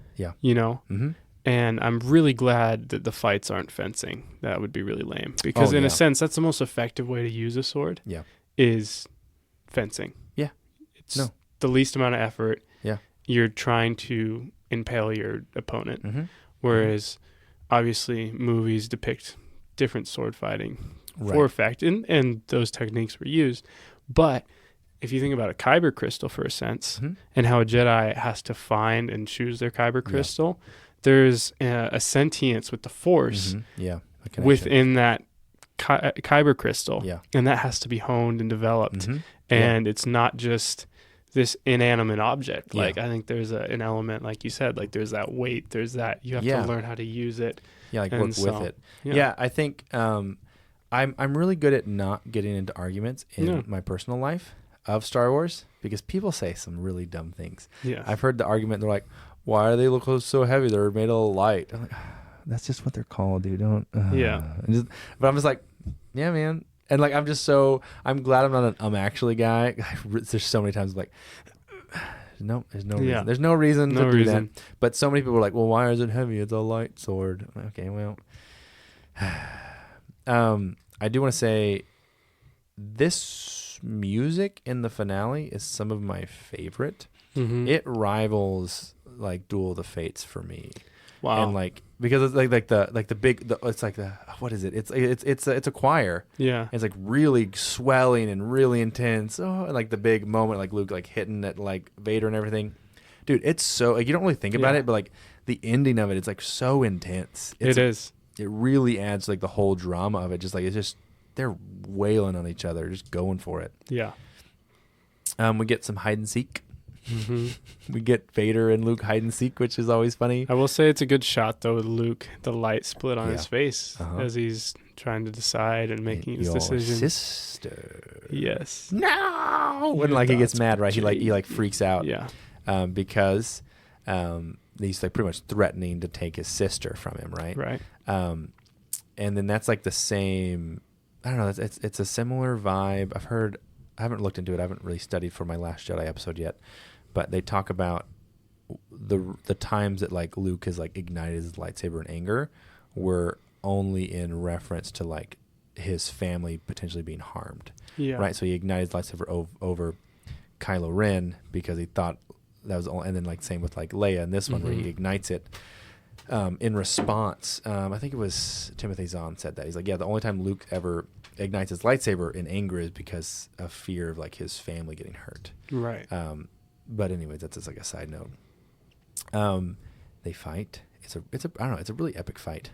and I'm really glad that the fights aren't fencing. That would be really lame, because in a sense, that's the most effective way to use a sword, is fencing. It's the least amount of effort. You're trying to impale your opponent, whereas obviously movies depict different sword fighting for effect, and those techniques were used. But if you think about a kyber crystal for a sense, and how a Jedi has to find and choose their kyber crystal, there's a sentience with the Force within that kyber crystal, and that has to be honed and developed. And it's not just this inanimate object. Like I think there's an element, like you said, like there's that weight, there's that you have to learn how to use it. Like work with it. I think I'm really good at not getting into arguments in my personal life of Star Wars, because people say some really dumb things. I've heard the argument, they're like, why are they look so heavy? They're made of light. I'm like, that's just what they're called, dude. Don't but I'm just like, yeah, man. And like, I'm glad I'm not an actually guy. There's so many times like, no, there's no reason. There's no reason to do that. But so many people are like, well, why is it heavy? It's a light sword. Okay, well, I do want to say this music in the finale is some of my favorite. It rivals like Duel of the Fates for me. Wow. And like, because it's it's like what is it? It's a choir. Yeah. It's like really swelling and really intense. And like the big moment, like Luke like hitting at like Vader and everything. Dude, it's so like, you don't really think about it, but like the ending of it's like so intense. It is. it really adds like the whole drama of it. Just like it's just they're wailing on each other, just going for it. Yeah. We get some hide and seek. Mm-hmm. We get Vader and Luke hide and seek, which is always funny. I will say it's a good shot though with Luke, the light split on his face Uh-huh. as he's trying to decide and making his Your decision. sister. Yes. No. When like he gets mad, right? He like freaks out. Yeah. Because he's like pretty much threatening to take his sister from him, right? Right. And then that's like the same. I don't know. It's a similar vibe. I've heard. I haven't looked into it. I haven't really studied for my Last Jedi episode yet, but they talk about the times that like Luke has like ignited his lightsaber in anger were only in reference to like his family potentially being harmed. Yeah. Right. So he ignited his lightsaber over Kylo Ren because he thought that was, and then like same with like Leia in this one where he ignites it in response. I think it was Timothy Zahn said that. He's like, yeah, the only time Luke ever ignites his lightsaber in anger is because of fear of like his family getting hurt. Right. But anyways, that's just like a side note. They fight. It's a I don't know, it's a really epic fight.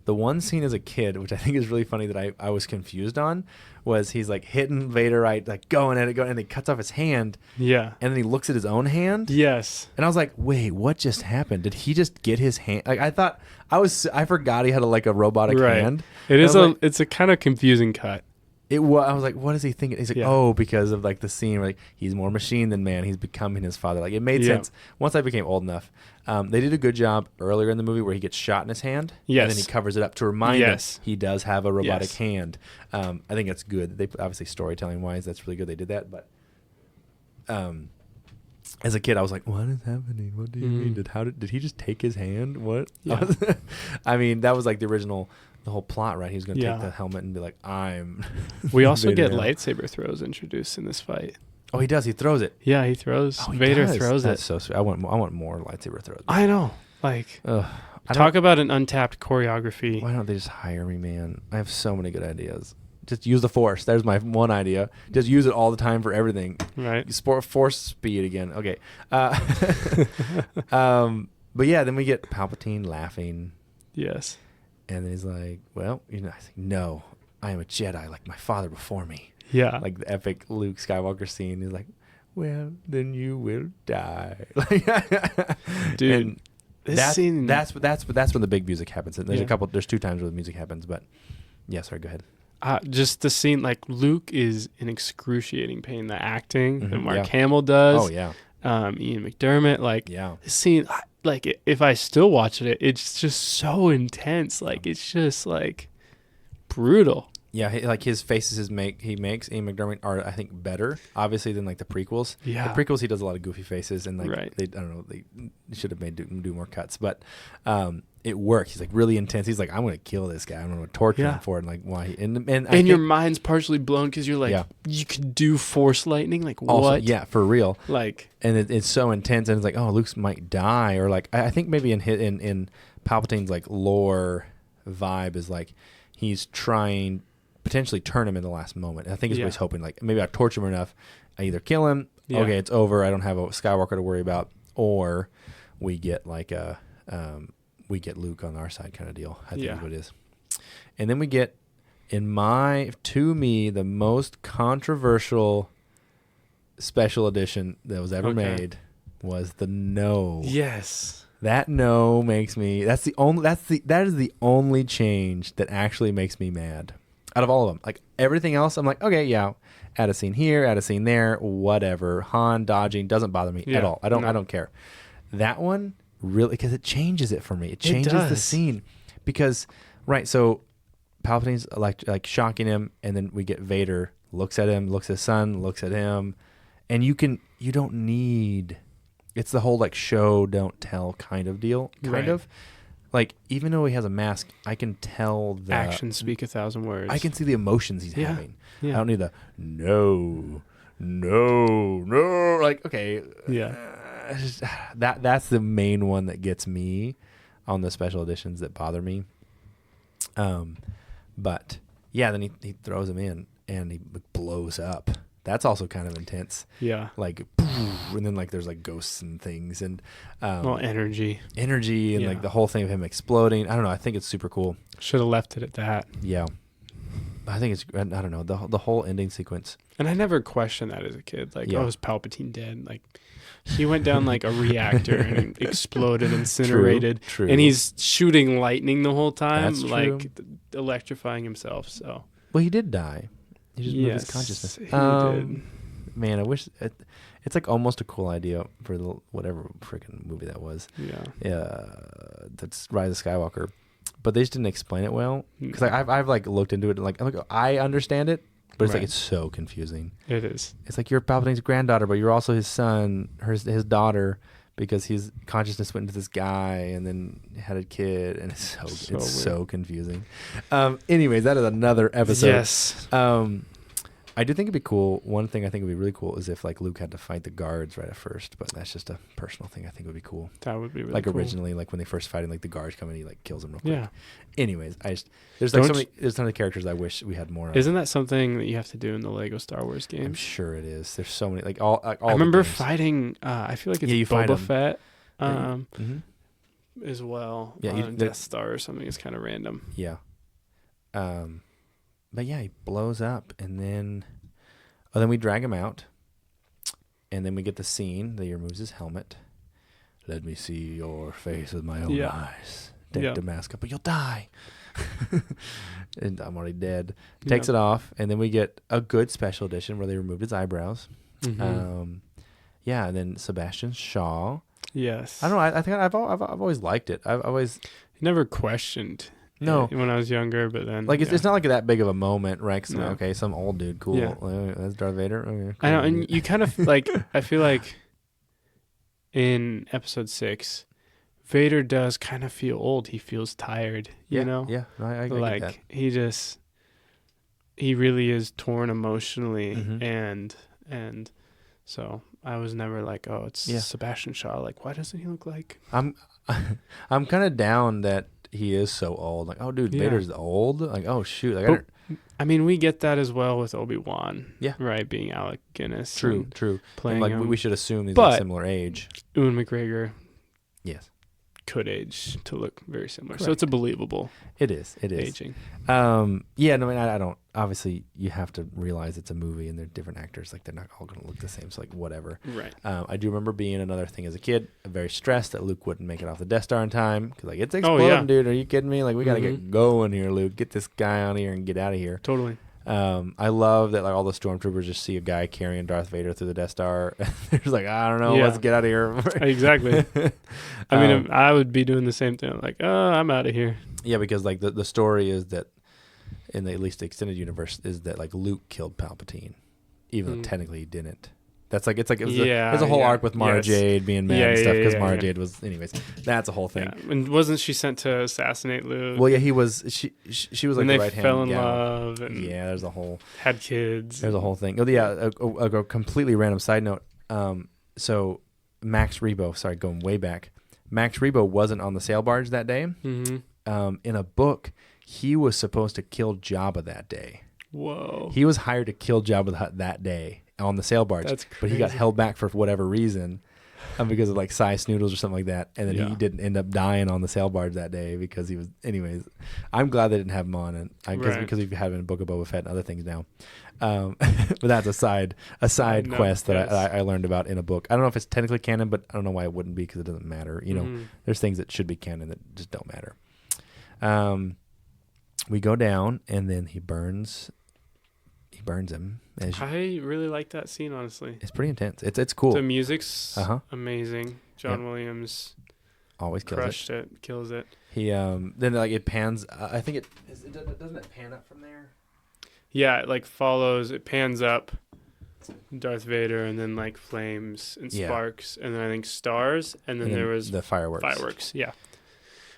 The one scene as a kid, which I think is really funny that I was confused on, was he's like hitting Vader, right, like going at it, and he cuts off his hand. Yeah. And then he looks at his own hand. Yes. And I was like, wait, what just happened? Did he just get his hand? Like I forgot he had a robotic hand. It's a kind of confusing cut. I was like, what is he thinking? He's like, Yeah. oh, because of like the scene where like he's more machine than man. He's becoming his father. Like it made sense once I became old enough. They did a good job earlier in the movie where he gets shot in his hand. Yes. And then he covers it up to remind us he does have a robotic hand. I think that's good. They obviously storytelling wise, that's really good. They did that, but as a kid, I was like, what is happening? What do you mean? Did he just take his hand? What? Yeah. I mean, that was like the whole plot, right? He was going to take the helmet and be like, I'm. We also Vader get now. lightsaber throws introduced in this fight. Oh, he does. He throws it. Yeah, he throws. Oh, he Vader does. throws That's it. so sweet. I want more lightsaber throws. I know. Like, Ugh. talk about an untapped choreography. Why don't they just hire me, man? I have so many good ideas. Just use the Force. There's my one idea. Just use it all the time for everything. Right. Force speed again. Okay. But yeah, then we get Palpatine laughing. Yes. And then he's like, well, I think, no, I am a Jedi like my father before me. Yeah. Like the epic Luke Skywalker scene. He's like, well, then you will die. Dude, and this scene. That's when the big music happens. And there's two times where the music happens, but yeah, sorry, go ahead. Just the scene, like Luke is in excruciating pain. The acting that Mark yeah. Hamill does. Oh yeah. Ian McDermott, like this scene, like if I still watch it, it's just so intense. Like it's just like brutal. Yeah, like his faces he makes Ian McDermott are I think better, obviously, than like the prequels. Yeah, the prequels he does a lot of goofy faces and like right. I don't know, they should have made do more cuts, but it works. He's like really intense. He's like, I'm gonna kill this guy. I'm gonna torture him for it. And like why? And your mind's partially blown because you're like, you could do Force lightning. Like also, what? Yeah, for real. Like, and it's so intense, and it's like, oh, Luke might die, or like I think maybe in Palpatine's like lore vibe is like he's trying potentially turn him in the last moment. And I think is what he's hoping. Like maybe I torture him enough, I either kill him. Yeah. Okay, it's over. I don't have a Skywalker to worry about, or we get like we get Luke on our side kind of deal. I think is what it is. And then we get, to me, the most controversial special edition that was ever made was the no. Yes. That no makes me, that is the only change that actually makes me mad out of all of them. Like everything else, I'm like, okay, yeah, add a scene here, add a scene there, whatever. Han dodging doesn't bother me at all. I don't care. That one, really, because it changes it for me. It changes the scene because so Palpatine's like shocking him, and then we get Vader looks at him, looks at his son, looks at him, and you don't need. It's the whole like show don't tell kind of deal, kind of. Like even though he has a mask, I can tell the actions speak 1,000 words. I can see the emotions he's having. Yeah. I don't need the no. Like okay, that's the main one that gets me on the special editions that bother me. But yeah, then he throws him in and he blows up. That's also kind of intense. Yeah. Like, and then like there's like ghosts and things and Energy and like the whole thing of him exploding. I don't know. I think it's super cool. Should have left it at that. Yeah. I think it's, I don't know, the whole ending sequence. And I never questioned that as a kid. Like, Yeah. oh, is Palpatine dead? Like, he went down like a reactor and exploded, incinerated. True. And he's shooting lightning the whole time, That's like electrifying himself. So, Well, he did die. He just moved his yes, consciousness. he did. Man, I wish it's like almost a cool idea for the whatever freaking movie that was. Yeah. That's Rise of Skywalker, but they just didn't explain it well. Because No. I've like looked into it and like I understand it, but it's Right. like it's so confusing. It is. It's like you're Palpatine's granddaughter, but you're also his son, his daughter, because his consciousness went into this guy and then had a kid, and it's so confusing. Anyways, that is another episode. Yes. I do think it'd be cool. One thing I think would be really cool is if like Luke had to fight the guards right at first, but that's just a personal thing I think would be cool. That would be really like cool. Originally, like when they first fighting, like the guards come and he like kills them real quick. Yeah. Anyways, there's so many characters I wish we had more of. Isn't that something that you have to do in the Lego Star Wars games? I'm sure it is. There's so many, like all I remember the games. fighting, I feel like it's you fight Boba 'em. Fett Mm-hmm. as well. Yeah, on Death Star or something. It's kind of random. Yeah. But yeah, he blows up, and then we drag him out, and then we get the scene that he removes his helmet. Let me see your face with my own eyes. Dead Damascus, but you'll die. And I'm already dead. Takes it off, and then we get a good special edition where they removed his eyebrows. Mm-hmm. And then Sebastian Shaw. Yes. I don't know. I think I've always liked it. I've always never questioned. No. It when I was younger, but then like it's not like that big of a moment, right? 'Cause, No. okay, some old dude, cool. Yeah. That's Darth Vader. Okay, I know, cool. and you kind of like. I feel like in Episode 6, Vader does kind of feel old. He feels tired. You know. Yeah. I get like that. he really is torn emotionally, Mhm. and so I was never like, oh, it's Sebastian Shaw. Like, why doesn't he look like? I'm kind of down that he is so old. Like, oh, dude, Vader's old. Like, oh shoot. Like, I mean, we get that as well with Obi-Wan. Yeah. Right, being Alec Guinness. True. Playing And like him. we should assume he's But- like similar age. Ewan McGregor Yes, could age to look very similar. So Correct. it's a believable it is. aging. Yeah. No, I don't. Obviously, you have to realize it's a movie and they're different actors. Like, they're not all going to look the same. So like, whatever. Right. I do remember being another thing as a kid, very stressed that Luke wouldn't make it off the Death Star in time because like it's exploding, dude. Are you kidding me? Like, we got to get going here, Luke. Get this guy out of here and get out of here. Totally. I love that like all the stormtroopers just see a guy carrying Darth Vader through the Death Star. They're just like, I don't know, let's get out of here. Exactly. I mean, I would be doing the same thing. Like, oh, I'm out of here. Yeah, because like the story is that in the at least the extended universe is that like Luke killed Palpatine, even though technically he didn't. That's like it's a whole arc with Mara Jade being mad and stuff because Mara Jade was anyways. That's a whole thing. Yeah. And wasn't she sent to assassinate Luke? Well, yeah, he was. She was like and the they right hand. fell in gal. love. And there's a whole had kids. There's a whole thing. Oh yeah, a completely random side note. So Max Rebo, sorry, going way back. Max Rebo wasn't on the sail barge that day. Mm-hmm. In a book, he was supposed to kill Jabba that day. Whoa. He was hired to kill Jabba the Hutt that day on the sail barge. That's crazy. But he got held back for whatever reason because of like size noodles or something like that. And then he didn't end up dying on the sail barge that day because he was. Anyways, I'm glad they didn't have him on it because we've had him in Book of Boba Fett and other things now. But that's a side quest that I learned about in a book. I don't know if it's technically canon, but I don't know why it wouldn't be because it doesn't matter. You know, there's things that should be canon that just don't matter. We go down and then he burns him. I really like that scene, honestly. It's pretty intense. It's cool. The music's amazing. John Williams always crushed it, kills it. He then like it pans. I think doesn't it pan up from there? Yeah, it like follows. It pans up, Darth Vader, and then like flames and sparks, and then I think stars, and then there was the fireworks. Fireworks, yeah.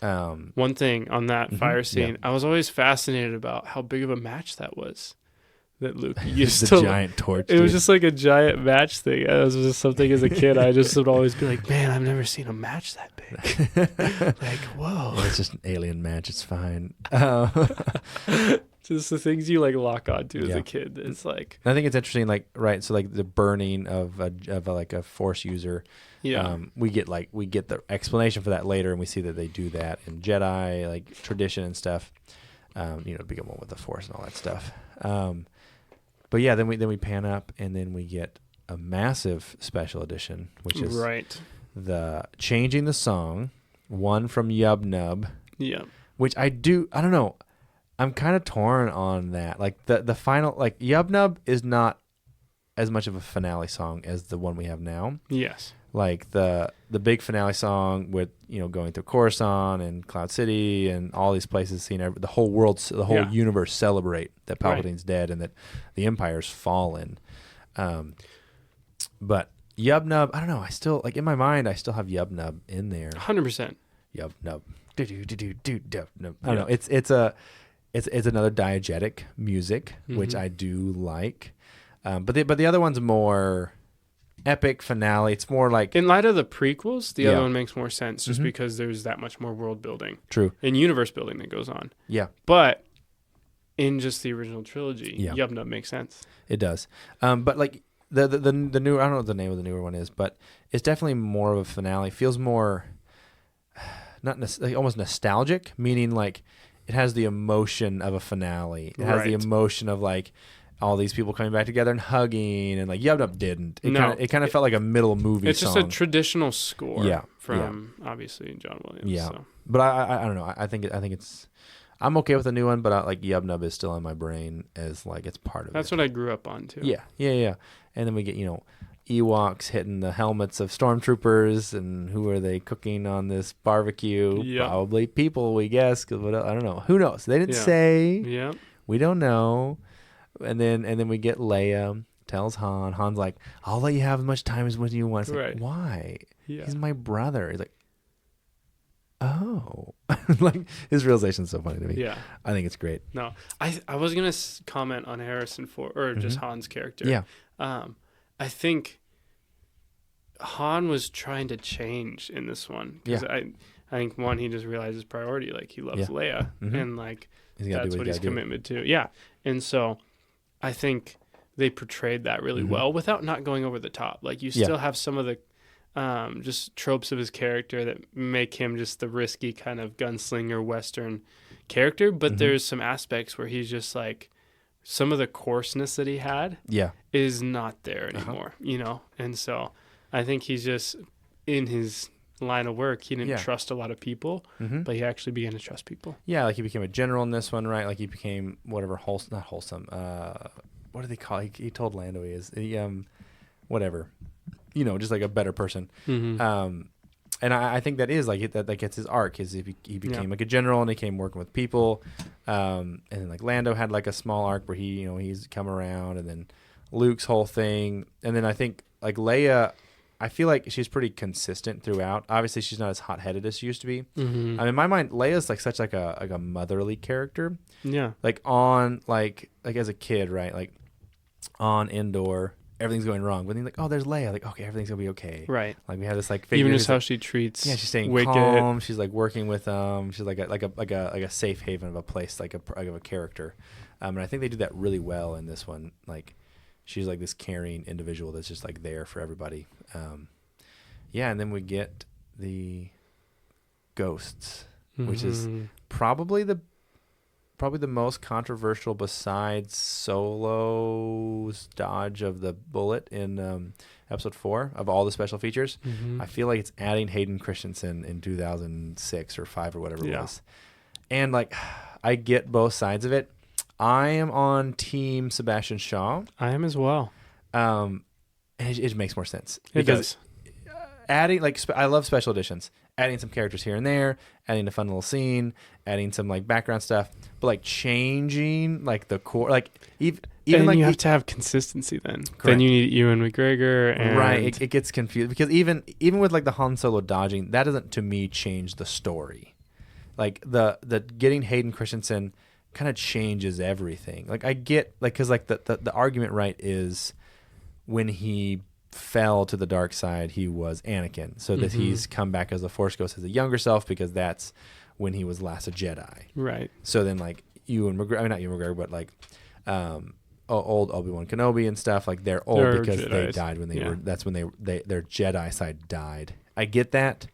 One thing on that fire scene, I was always fascinated about how big of a match that was. That Luke used the giant torch. It was just like a giant match thing. It was just something as a kid. I just would always be like, man, I've never seen a match that big. Like, whoa. Well, it's just an alien match. It's fine. Just the things you like lock onto as a kid. It's like, I think it's interesting, like, right, so like the burning of a force user. We get the explanation for that later, and we see that they do that in Jedi like tradition and stuff. Become one with the force and all that stuff. But yeah, then we pan up, and then we get a massive special edition, which is the changing the song, one from Yub Nub. Yeah. Which I don't know. I'm kind of torn on that. Like the final, like Yub Nub is not as much of a finale song as the one we have now. Yes. Like the big finale song with, going through Coruscant and Cloud City and all these places, seeing the whole world, the whole universe celebrate that Palpatine's dead and that the Empire's fallen. But Yub Nub, I don't know. I still, like, in my mind, I still have Yub Nub in there. 100%. Yub Nub. I don't know. It's another diegetic music, which I do like. But the other one's more epic finale. It's more like, in light of the prequels, the other one makes more sense just because there's that much more world building. True. And universe building that goes on. Yeah. But in just the original trilogy, Yub Nub makes sense. It does. But like the new, I don't know what the name of the newer one is, but it's definitely more of a finale. Feels more almost nostalgic, meaning like it has the emotion of a finale. It has the emotion of like all these people coming back together and hugging, and like Yub Nub didn't. It kind of felt like a middle movie it's song. It's just a traditional score from obviously John Williams. Yeah. So. But I don't know. I think it's, I'm okay with the new one, but like Yub Nub is still in my brain as like it's part of That's what I grew up on too. Yeah. And then we get, Ewoks hitting the helmets of stormtroopers, and who are they cooking on this barbecue? Yep. Probably people, we guess. Cause I don't know. Who knows? They didn't say. Yeah. We don't know. And then we get Leia tells Han. Han's like, "I'll let you have as much time as what you want." It's like, why? Yeah. He's my brother. He's like, oh, like his realization is so funny to me. Yeah, I think it's great. No, I was gonna comment on Harrison Ford or just Han's character. Yeah, I think Han was trying to change in this one because I think one, he just realized his priority, like he loves Leia and like that's what his commitment to. Yeah, and so I think they portrayed that really well without not going over the top. Like you still have some of the just tropes of his character that make him just the risky kind of gunslinger Western character, but there's some aspects where he's just like, some of the coarseness that he had is not there anymore, and so I think he's just, in his line of work, he didn't trust a lot of people, but he actually began to trust people. Yeah, like he became a general in this one, right? Like he became whatever, not wholesome, what do they call it? He told Lando he is, whatever, just like a better person. And I think that is like that gets his arc, is if he became like a general and he came working with people, and then like Lando had like a small arc where he he's come around, and then Luke's whole thing, and then I think like Leia, I feel like she's pretty consistent throughout. Obviously, she's not as hot-headed as she used to be. I mean, in my mind, Leia's like such like a motherly character. Yeah, like on like as a kid, right? Like on Endor, everything's going wrong, but then like, oh, there's Leia. Like, okay, everything's gonna be okay. Right. Like we have this like figure even just how she treats. Yeah, she's staying calm. She's like working with them. She's like a safe haven of a place, like a character. And I think they do that really well in this one. Like, she's like this caring individual that's just like there for everybody. And then we get the ghosts, which is probably the most controversial besides Solo's dodge of the bullet in episode 4 of all the special features. I feel like it's adding Hayden Christensen in 2006 or 5 or whatever it was. And like, I get both sides of it. I am on team Sebastian Shaw. I am as well. And it makes more sense. It does. Adding, like, I love special editions. Adding some characters here and there, adding a fun little scene, adding some like background stuff, but like changing like the core, like even and like you have to have consistency. Then you need Ewan McGregor, and right. It gets confused because even with like the Han Solo dodging, that doesn't to me change the story. Like the getting Hayden Christensen kind of changes everything. Like I get like, because like the argument, right, is when he fell to the dark side, he was Anakin, so that he's come back as the Force Ghost as a younger self, because that's when he was last a Jedi. Right. So then like Ewan McGregor. I mean, not Ewan McGregor, but like old Obi-Wan Kenobi and stuff. Like they're old They're because Jedis. they died when they were. That's when their Jedi side died. I get that,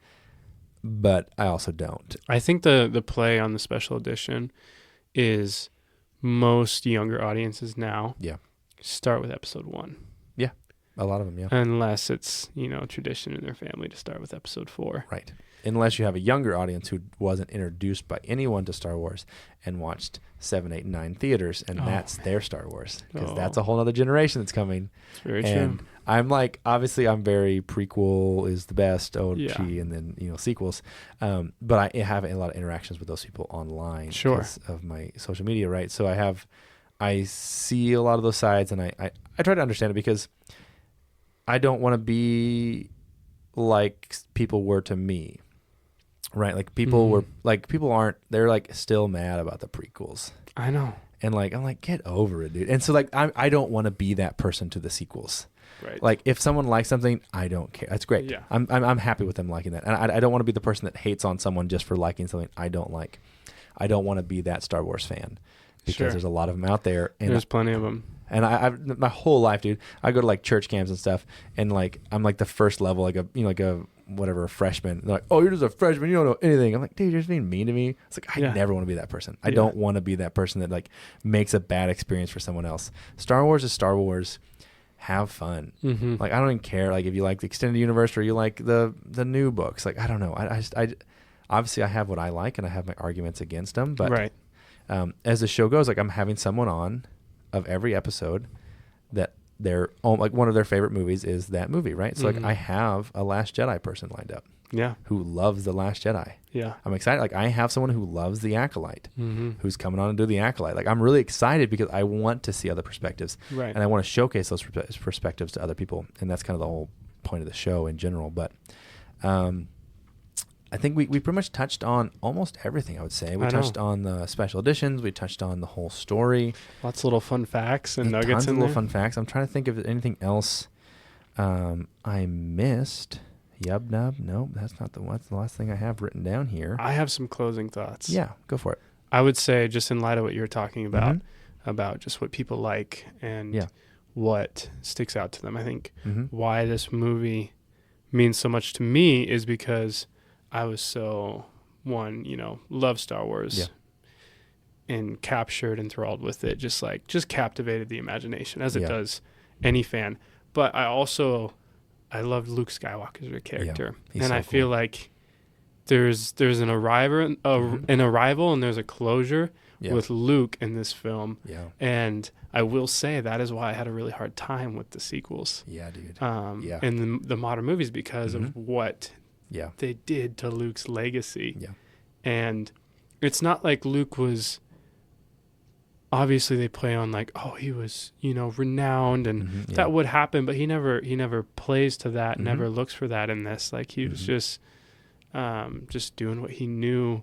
but I also don't. I think the play on the special edition is most younger audiences now. Yeah. Start with episode 1. Yeah, a lot of them. Yeah. Unless it's tradition in their family to start with episode 4. Right. Unless you have a younger audience who wasn't introduced by anyone to Star Wars and watched 7, 8, and 9 theaters, and that's their Star Wars, because that's a whole other generation that's coming. It's very and true. I'm like, obviously, I'm very prequel is the best, OG, and then sequels. But I have a lot of interactions with those people online because of my social media, right? So I see a lot of those sides, and I try to understand it, because I don't want to be like people were to me. Right, like people were like they're like still mad about the prequels. I know, and like I'm like, get over it, dude. And so like I don't want to be that person to the sequels. Right. Like if someone likes something, I don't care. That's great. Yeah. I'm happy with them liking that, and I don't want to be the person that hates on someone just for liking something I don't like. I don't want to be that Star Wars fan, because there's a lot of them out there, and there's plenty of them. And I've my whole life, dude, I go to like church camps and stuff, and like I'm like the first level, like a freshman. They're like, oh, you're just a freshman, you don't know anything. I'm like, dude, you're just being mean to me. It's like, I never want to be that person. I don't want to be that person that like makes a bad experience for someone else. Star Wars is Star Wars. Have fun. Mm-hmm. Like I don't even care like if you like the extended universe or you like the new books. Like I don't know. I obviously I have what I like, and I have my arguments against them. But as the show goes, like I'm having someone on of every episode that their like one of their favorite movies is that movie, right? So like I have a Last Jedi person lined up, who loves the Last Jedi. Yeah, I'm excited. Like I have someone who loves the Acolyte, who's coming on to do the Acolyte. Like I'm really excited because I want to see other perspectives, right? And I want to showcase those perspectives to other people, and that's kind of the whole point of the show in general. But I think we pretty much touched on almost everything, I would say. We touched on the special editions. We touched on the whole story. Lots of little fun facts and nuggets tons in of there. Little fun facts. I'm trying to think of anything else I missed. Yub nub. Nope, that's not that's the last thing I have written down here. I have some closing thoughts. Yeah, go for it. I would say, just in light of what you were talking about just what people like and what sticks out to them. I think why this movie means so much to me is because I was so, love Star Wars and captured, enthralled with it, just captivated the imagination, as it does any fan. But I loved Luke Skywalker as a character. And so I feel like there's an arrival and there's a closure with Luke in this film. Yeah. And I will say that is why I had a really hard time with the sequels. Yeah, dude. In the modern movies, because of what they did to Luke's legacy. Yeah. And it's not like Luke was, obviously they play on like, oh, he was, renowned and that would happen, but he never plays to that, never looks for that in this. Like he was just doing what he knew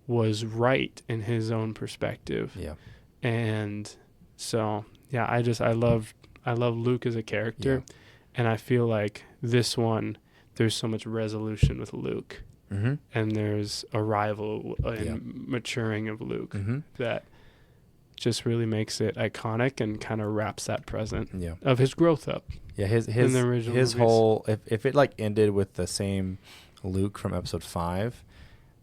was right in his own perspective. Yeah. And so, I love Luke as a character, and I feel like this one, there's so much resolution with Luke, and there's arrival and maturing of Luke that just really makes it iconic and kind of wraps that present of his growth up. Yeah, his whole, if it like ended with the same Luke from episode 5,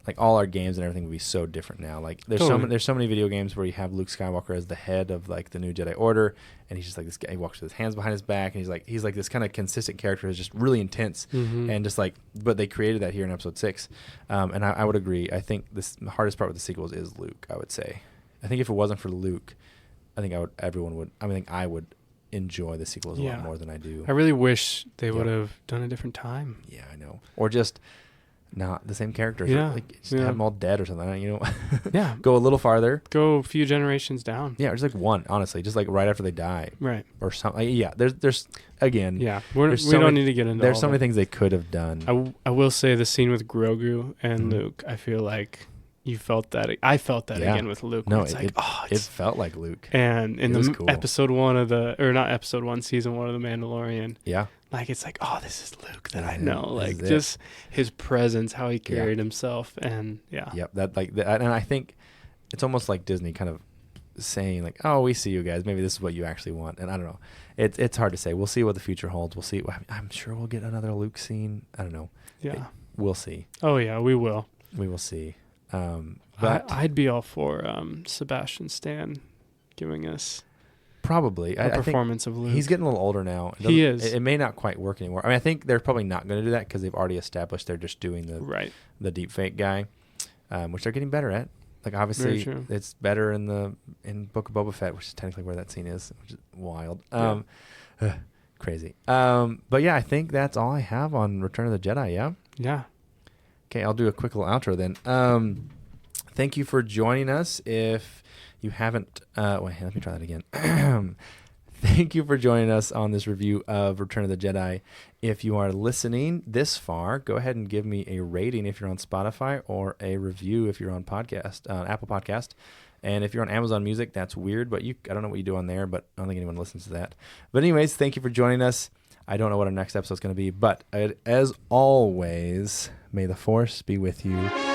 like all our games and everything would be so different now. Like there's so many video games where you have Luke Skywalker as the head of like the new Jedi Order, and he's just like this guy. He walks with his hands behind his back, and he's like this kind of consistent character who's just really intense, and just like. But they created that here in episode 6, and I would agree. I think the hardest part with the sequels is Luke. I would say, I think if it wasn't for Luke, I think I would enjoy the sequels a lot more than I do. I really wish they would have done a different time. Yeah, I know, or just. Not the same characters. Yeah. Like just have them all dead or something. Yeah. Go a little farther. Go a few generations down. Yeah, or just like one, honestly. Just like right after they die. Right. Or something. Yeah. There's again. Yeah. We don't need to get into There's so many things they could have done. I will say the scene with Grogu and Luke, I feel like you felt that. I felt that again with Luke. No, it felt like Luke. And in the cool. episode 1 of not episode 1, season 1 of The Mandalorian. Yeah. Like, it's like, oh, this is Luke that I know. Like, just his presence, how he carried himself. And, Yep. And I think it's almost like Disney kind of saying like, oh, we see you guys. Maybe this is what you actually want. And I don't know. It's hard to say. We'll see what the future holds. We'll see. I'm sure we'll get another Luke scene. I don't know. Yeah. We'll see. Oh, yeah, we will. We will see. But I'd be all for Sebastian Stan giving us probably a performance of Luke. He's getting a little older now. He is. It may not quite work anymore. I mean, I think they're probably not going to do that because they've already established they're just doing the deep fake guy, which they're getting better at. Like obviously, it's better in Book of Boba Fett, which is technically where that scene is, which is wild, crazy. But yeah, I think that's all I have on Return of the Jedi. Yeah. Yeah. Okay, I'll do a quick little outro then. Thank you for joining us. If you haven't, wait, let me try that again. Thank you for joining us on this review of Return of the Jedi. If you are listening this far, go ahead and give me a rating if you're on Spotify, or a review if you're on Apple Podcast. And if you're on Amazon Music, that's weird, but I don't know what you do on there, but I don't think anyone listens to that. But anyways, thank you for joining us. I don't know what our next episode is going to be, but as always, may the Force be with you.